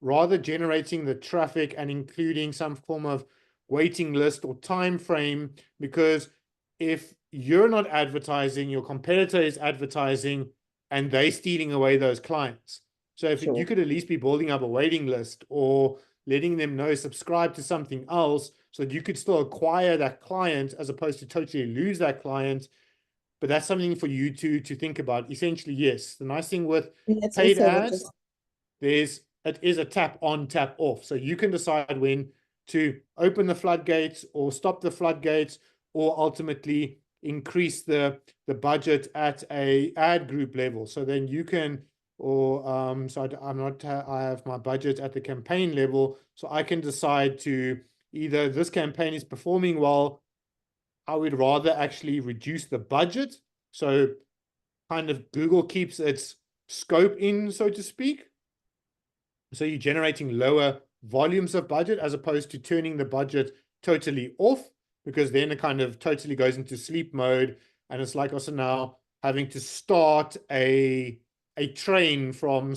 rather generating the traffic and including some form of waiting list or time frame, because if you're not advertising, your competitor is advertising and they're stealing away those clients. So if you could at least be building up a waiting list or letting them know, subscribe to something else, so that you could still acquire that client as opposed to totally lose that client. But that's something for you to think about. Essentially, yes. The nice thing with paid ads, it is a tap on, tap off. So you can decide when to open the floodgates or stop the floodgates, or ultimately increase the budget at a ad group level. So then you can, I have my budget at the campaign level, so I can decide to either this campaign is performing well, I would rather actually reduce the budget. So kind of Google keeps its scope in, so to speak. So you're generating lower volumes of budget as opposed to turning the budget totally off, because then it kind of totally goes into sleep mode. And it's like also now having to start a train from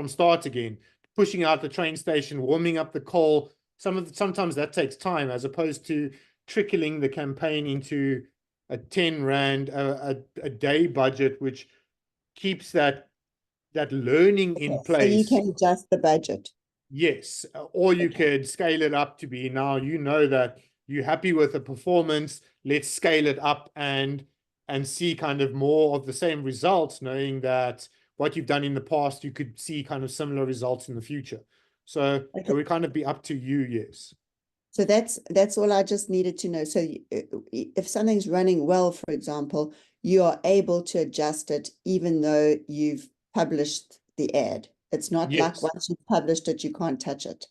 start again, pushing out the train station, warming up the coal. Sometimes that takes time, as opposed to trickling the campaign into a 10 Rand a day budget, which keeps that learning in place. So you can adjust the budget. Yes, or you could scale it up to be, now you know that you're happy with the performance, let's scale it up and see kind of more of the same results, knowing that what you've done in the past, you could see kind of similar results in the future. So it would kind of be up to you, yes. So that's all I just needed to know. So if something's running well, for example, you are able to adjust it even though you've published the ad. It's not like once you've published it, you can't touch it.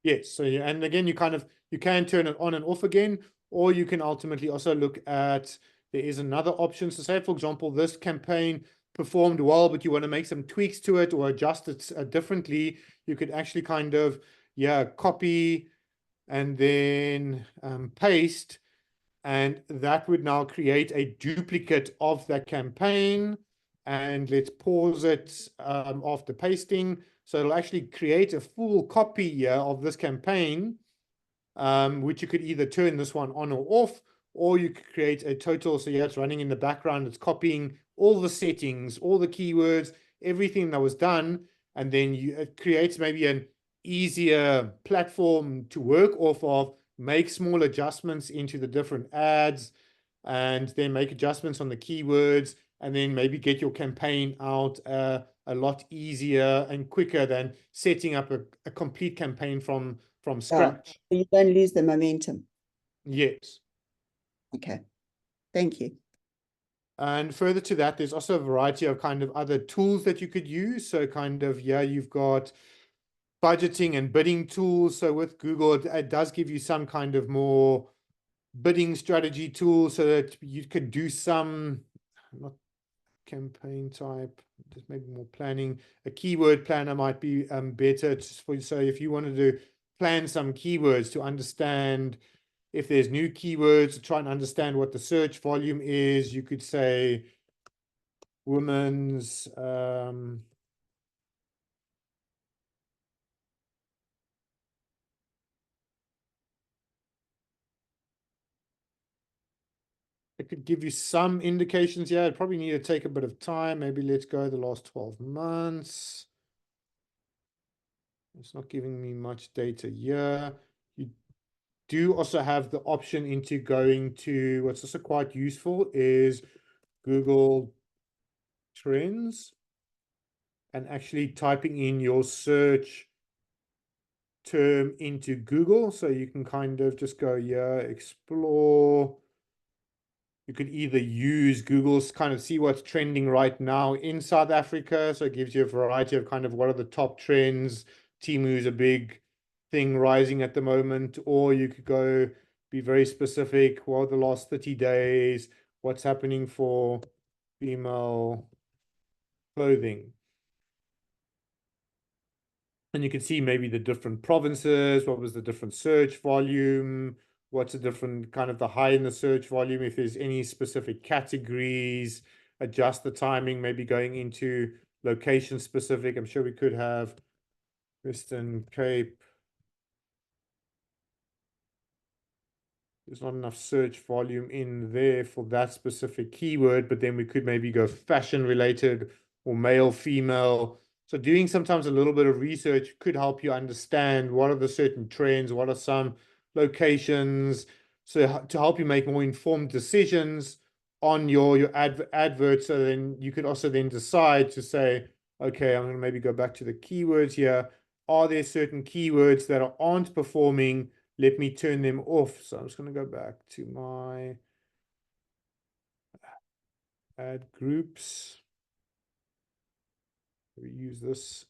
Yes. So, and again, you can turn it on and off again, or you can ultimately also look at, there is another option. So say, for example, this campaign performed well, but you want to make some tweaks to it or adjust it differently. You could actually kind of, copy and then paste, and that would now create a duplicate of that campaign. And let's pause it after pasting. So it'll actually create a full copy here of this campaign, which you could either turn this one on or off, or you could create a total. So it's running in the background. It's copying all the settings, all the keywords, everything that was done. And then it creates maybe an easier platform to work off of, make small adjustments into the different ads, and then make adjustments on the keywords, and then maybe get your campaign out a lot easier and quicker than setting up a complete campaign from scratch. So you don't lose the momentum. Yes. Okay. Thank you. And further to that, there's also a variety of kind of other tools that you could use. So kind of, you've got budgeting and bidding tools. So with Google, it does give you some kind of more bidding strategy tools so that you could do some, campaign type, just maybe more planning. A keyword planner might be better just for, so if you wanted to plan some keywords to understand if there's new keywords, to try and understand what the search volume is, you could say women's it could give you some indications. Yeah, it probably need to take a bit of time. Maybe let's go the last 12 months. It's not giving me much data here. You do also have the option into going to, what's also quite useful is Google Trends and actually typing in your search term into Google. So you can kind of just go here, explore. You could either use Google's kind of see what's trending right now in South Africa. So it gives you a variety of kind of what are the top trends. Temu is a big thing rising at the moment. Or you could go be very specific. What are the last 30 days? What's happening for female clothing? And you can see maybe the different provinces, what was the different search volume, what's the different kind of the high in the search volume, if there's any specific categories, adjust the timing, maybe going into location specific. I'm sure we could have Western Cape. There's not enough search volume in there for that specific keyword, but then we could maybe go fashion related or male, female. So doing sometimes a little bit of research could help you understand what are the certain trends, what are some locations, so to help you make more informed decisions on your advert. So then you could also then decide to say, okay, I'm going to maybe go back to the keywords here. Are there certain keywords that aren't performing? Let me turn them off. So I'm just going to go back to my add groups. We use this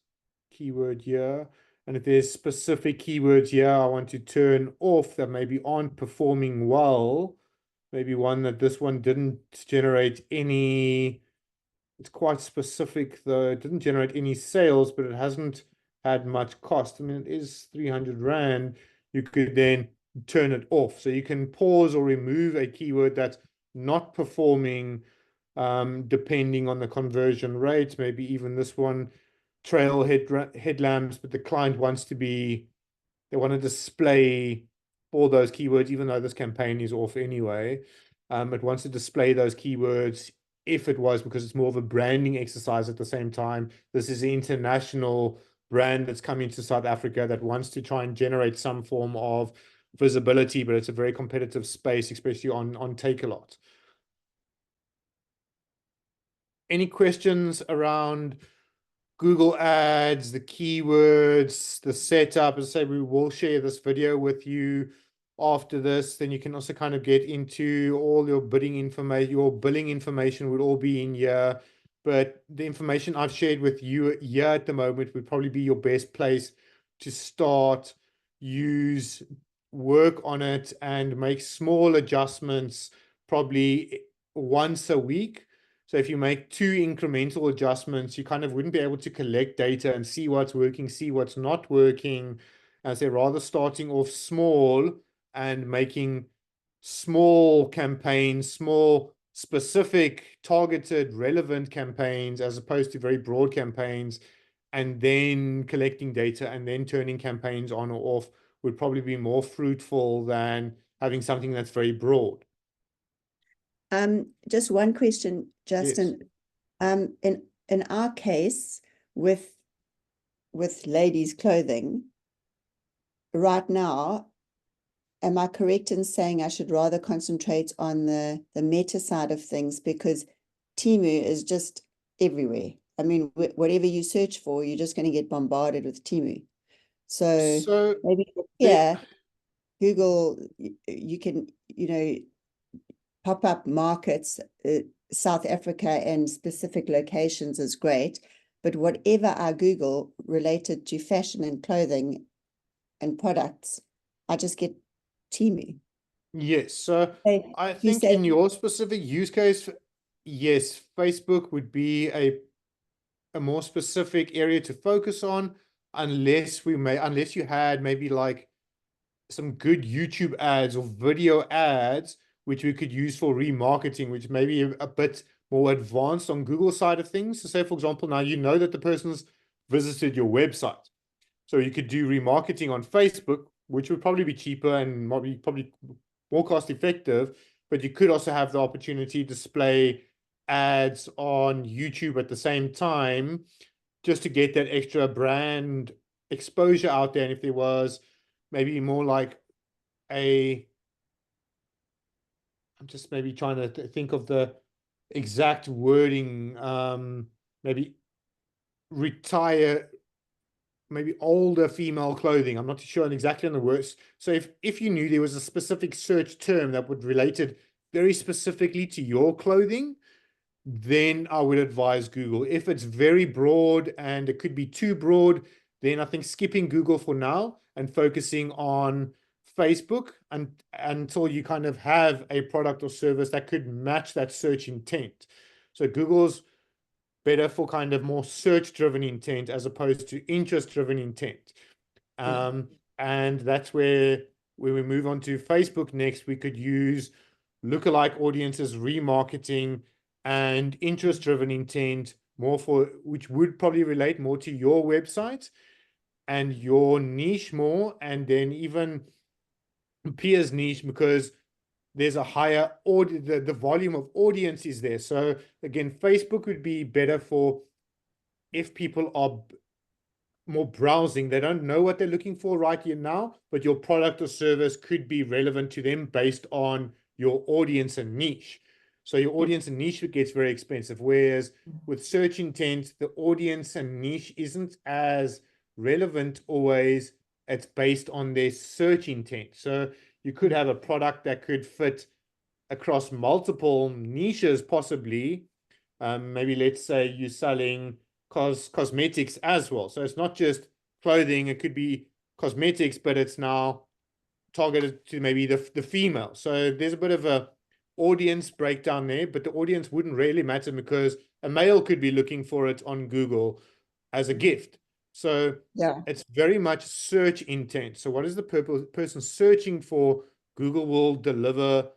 keyword here. And if there's specific keywords here I want to turn off that maybe aren't performing well, maybe one that this one didn't generate any, it's quite specific though, it didn't generate any sales, but it hasn't had much cost. I mean, it is 300 Rand. You could then turn it off. So you can pause or remove a keyword that's not performing depending on the conversion rate. Maybe even this one, trail headlamps, but the client wants to be, they want to display all those keywords, even though this campaign is off anyway. It wants to display those keywords if it was, because it's more of a branding exercise at the same time. This is an international brand that's coming to South Africa that wants to try and generate some form of visibility, but it's a very competitive space, especially on Takealot. Any questions around Google Ads, the keywords, the setup? As I say, we will share this video with you after this. Then you can also kind of get into all your bidding information. Your billing information would all be in here. But the information I've shared with you here at the moment would probably be your best place to start, use, work on it, and make small adjustments probably once a week. So if you make 2 incremental adjustments, you kind of wouldn't be able to collect data and see what's working, see what's not working. As they're rather starting off small and making small campaigns, small, specific, targeted, relevant campaigns, as opposed to very broad campaigns, and then collecting data and then turning campaigns on or off would probably be more fruitful than having something that's very broad. Just one question, Justin. Yes. In our case with ladies' clothing, right now, am I correct in saying I should rather concentrate on the meta side of things, because Temu is just everywhere? I mean, whatever you search for, you're just going to get bombarded with Temu. So maybe here, Google, you can, pop up markets, South Africa and specific locations is great, but whatever I Google related to fashion and clothing and products, I just get Temu. Yes, so Hey, I you think say- in your specific use case, yes, Facebook would be a more specific area to focus on, unless you had maybe like some good YouTube ads or video ads, which we could use for remarketing, which may be a bit more advanced on Google side of things. So say, for example, now you know that the person's visited your website. So you could do remarketing on Facebook, which would probably be cheaper and probably more cost effective, but you could also have the opportunity to display ads on YouTube at the same time, just to get that extra brand exposure out there. And if there was maybe more like I'm just maybe trying to think of the exact wording, maybe retire, maybe older female clothing. I'm not too sure on exactly on the words. So if you knew there was a specific search term that would relate it very specifically to your clothing, then I would advise Google. If it's very broad and it could be too broad, then I think skipping Google for now and focusing on Facebook until you kind of have a product or service that could match that search intent. So Google's better for kind of more search-driven intent as opposed to interest-driven intent. And that's where we move on to Facebook next. We could use lookalike audiences, remarketing, and interest-driven intent more for, which would probably relate more to your website and your niche more, and then even peers niche, because there's a higher the volume of audience is there. So again, Facebook would be better for if people are more browsing, they don't know what they're looking for right here now, but your product or service could be relevant to them based on your audience and niche. So your audience and niche gets very expensive, whereas with search intent, the audience and niche isn't as relevant always. It's based on their search intent. So you could have a product that could fit across multiple niches, possibly. Maybe let's say you're selling cosmetics as well. So it's not just clothing, it could be cosmetics, but it's now targeted to maybe the female. So there's a bit of a audience breakdown there, but the audience wouldn't really matter because a male could be looking for it on Google as a gift. So Yeah. it's very much search intent. So what is the person searching for? Google will deliver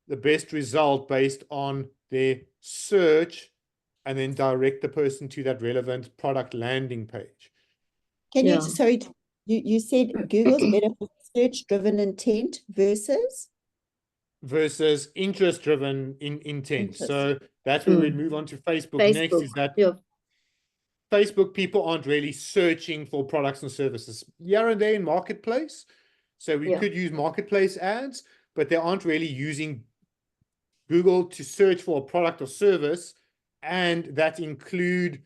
the best result based on their search and then direct the person to that relevant product landing page. Can Yeah. you, sorry, you said Google's better for search-driven intent versus? Versus interest-driven intent. Interest. So that's where we'd move on to Facebook. Next Facebook. is that Yeah. Facebook people aren't really searching for products and services. Here and there in marketplace. So we Yeah. could use marketplace ads, but they aren't really using Google to search for a product or service, and that include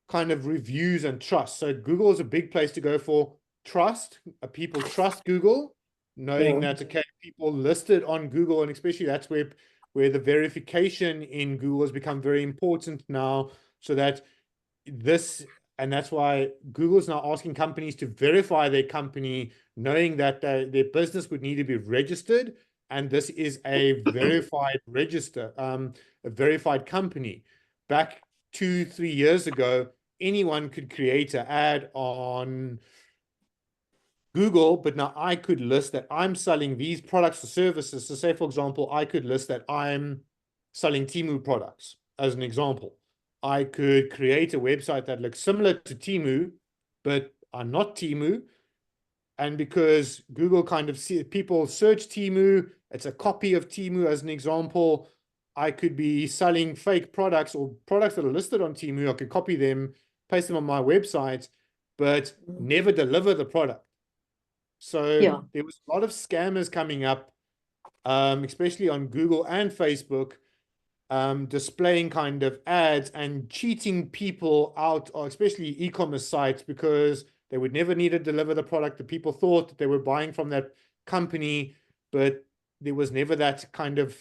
kind of reviews and trust. So Google is a big place to go for trust. People trust Google, knowing that, okay, people listed on Google, and especially that's where the verification in Google has become very important now, so that and that's why Google's now asking companies to verify their company, knowing that their business would need to be registered. And this is a verified register, a verified company. Back 2-3 years ago, anyone could create an ad on Google, but now I could list that I'm selling these products or services. So say, for example, I could list that I'm selling Temu products as an example. I could create a website that looks similar to Temu, but I'm not Temu. And because Google kind of people search Temu, it's a copy of Temu as an example. I could be selling fake products or products that are listed on Temu. I could copy them, paste them on my website, but never deliver the product. So there was a lot of scammers coming up, especially on Google and Facebook, displaying kind of ads and cheating people out, or especially e-commerce sites, because they would never need to deliver the product. The people thought that they were buying from that company, but there was never that kind of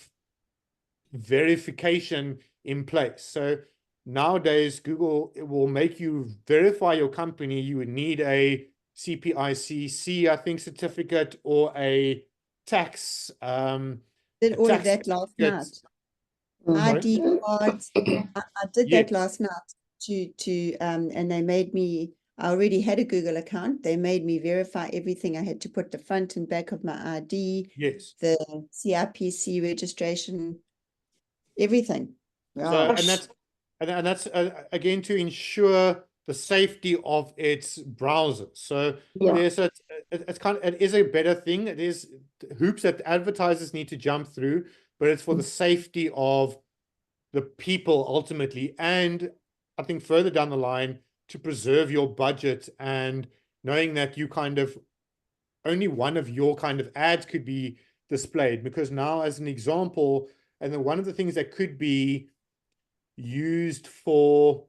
verification in place. So nowadays, Google will make you verify your company. You would need a CPICC, I think, certificate, or a tax. Did all of that last night. ID cards. I did that Yes. last night and they made me, I already had a Google account. They made me verify everything. I had to put the front and back of my ID, Yes. the CIPC registration, everything. So, Wow. and that's again to ensure the safety of its browser. So Yeah. it is a better thing. It is hoops that advertisers need to jump through, but it's for the safety of the people ultimately. And I think further down the line, to preserve your budget and knowing that you kind of only one of your kind of ads could be displayed. Because now, as an example, and then one of the things that could be used for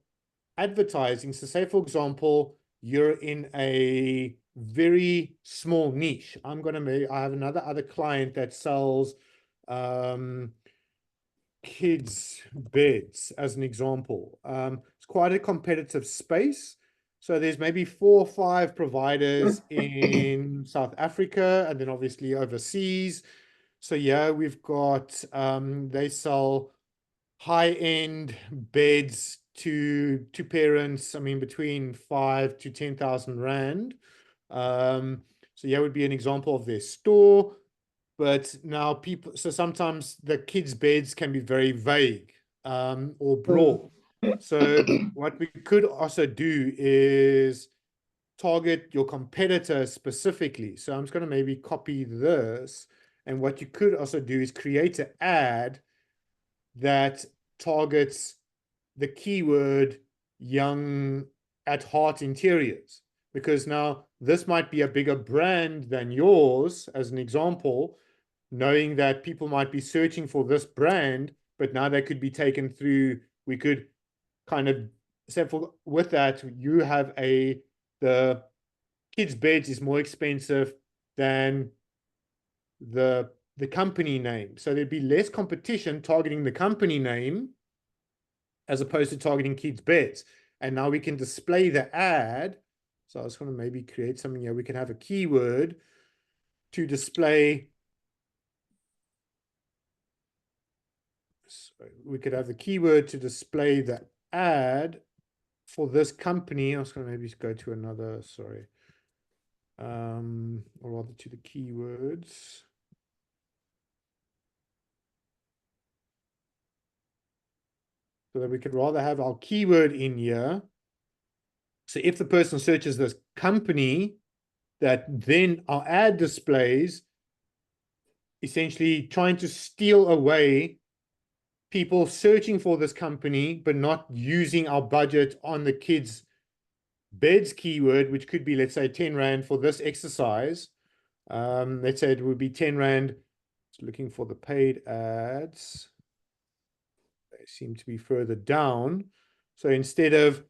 advertising. So say, for example, you're in a very small niche. I have another client that sells kids beds as an example. It's quite a competitive space. So there's maybe 4 or 5 providers in South Africa and then obviously overseas. So yeah, we've got they sell high-end beds to parents, I mean, between 5 to 10,000 Rand. So yeah, would be an example of their store. But now people, so sometimes the kids' beds can be very vague or broad. So what we could also do is target your competitor specifically. So I'm just going to maybe copy this. And what you could also do is create an ad that targets the keyword young at heart interiors, because now this might be a bigger brand than yours, as an example, knowing that people might be searching for this brand, but now they could be taken through. We could kind of say, with that, you have the kids' beds is more expensive than the company name. So there'd be less competition targeting the company name as opposed to targeting kids' beds. And now we can display the ad. So I just want to maybe create something here. We can have a keyword to display. So we could have the keyword to display the ad for this company. I was going to maybe go to another, sorry. Or rather to the keywords. So that we could rather have our keyword in here. So if the person searches this company, that then our ad displays essentially trying to steal away people searching for this company, but not using our budget on the kids' beds keyword, which could be, let's say, 10 Rand for this exercise. Let's say it would be 10 Rand. Just looking for the paid ads. They seem to be further down. So instead of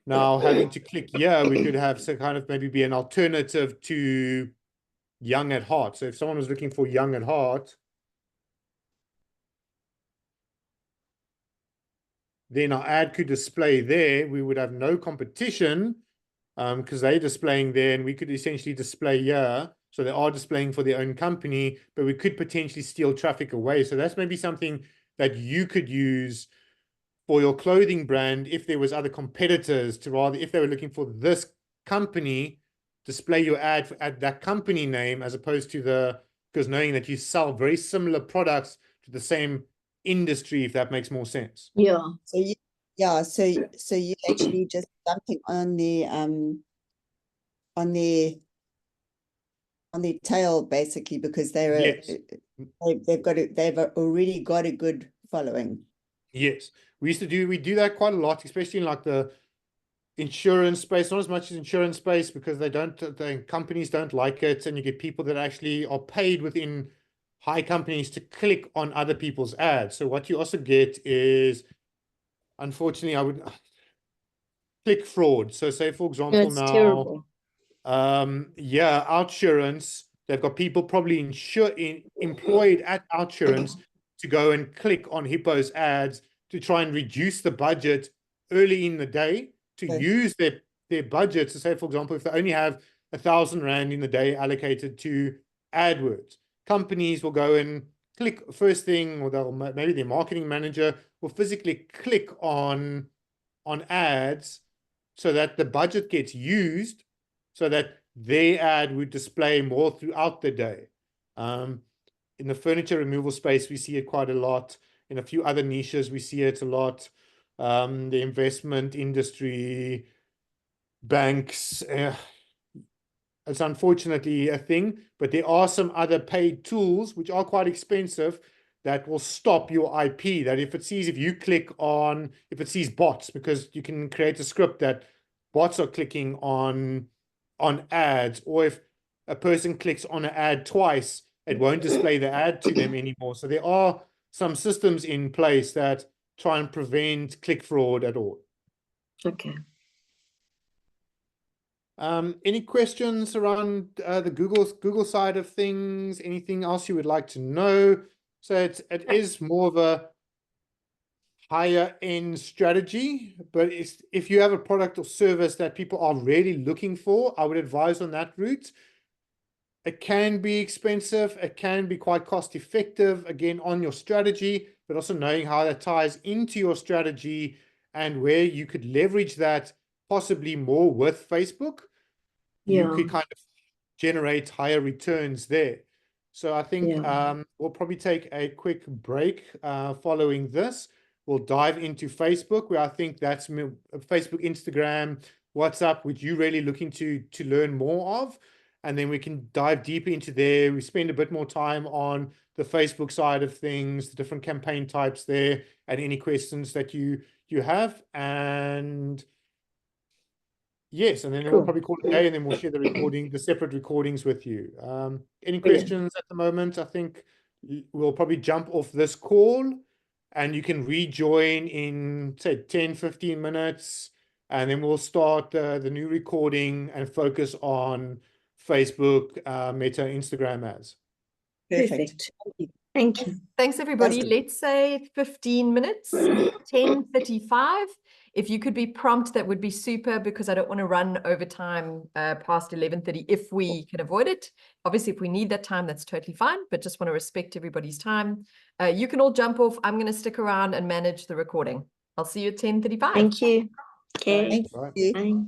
now having to click here, we could have some kind of maybe be an alternative to young at heart. So if someone was looking for young at heart, then our ad could display there. We would have no competition because they're displaying there, and we could essentially display here. So they are displaying for their own company, but we could potentially steal traffic away. So that's maybe something that you could use for your clothing brand if there was other competitors, to rather, if they were looking for this company, display your ad at that company name, as opposed to because knowing that you sell very similar products to the same industry, if that makes more sense. Yeah. So you actually just jumping on the tail basically, because Yes. they've already got a good following. Yes, we do that quite a lot, especially in like the insurance space, not as much as insurance space, because the companies don't like it, and you get people that actually are paid within high companies to click on other people's ads. So what you also get is, unfortunately, I would click fraud. So say, for example, It's terrible. yeah, Outsurance, they've got people probably employed at Outsurance to go and click on Hippo's ads to try and reduce the budget early in the day, to Yes. use their budget. So say, for example, if they only have 1,000 Rand in the day allocated to AdWords, companies will go and click first thing, or maybe their marketing manager will physically click on ads so that the budget gets used, so that their ad would display more throughout the day. In the furniture removal space, we see it quite a lot. In a few other niches, we see it a lot. The investment industry, banks, it's unfortunately a thing, but there are some other paid tools which are quite expensive that will stop your IP. That if it sees bots, because you can create a script that bots are clicking on ads, or if a person clicks on an ad twice, it won't display the ad to them anymore. So there are some systems in place that try and prevent click fraud at all. Okay. Any questions around the Google side of things? Anything else you would like to know? So it is more of a higher end strategy, but if you have a product or service that people are really looking for, I would advise on that route. It can be expensive. It can be quite cost effective, again, on your strategy, but also knowing how that ties into your strategy and where you could leverage that possibly more with Facebook. You Yeah. could kind of generate higher returns there. So I think we'll probably take a quick break following this. We'll dive into Facebook, where I think that's Facebook, Instagram, WhatsApp, which you're really looking to learn more of. And then we can dive deeper into there. We spend a bit more time on the Facebook side of things, the different campaign types there, and any questions that you have. And yes, and then we'll probably call it a day, and then we'll share the separate recordings with you. Any questions at the moment? I think we'll probably jump off this call, and you can rejoin in, say, 10, 15 minutes, and then we'll start the new recording and focus on Facebook, Meta, Instagram ads. Perfect. Thank you. Thanks, everybody. Awesome. Let's say 15 minutes, 10:35. If you could be prompt, that would be super, because I don't want to run over time past 11:30 if we can avoid it. Obviously, if we need that time, that's totally fine, but just want to respect everybody's time. You can all jump off. I'm going to stick around and manage the recording. I'll see you at 10:35. Thank you. Okay. Thank you. Bye.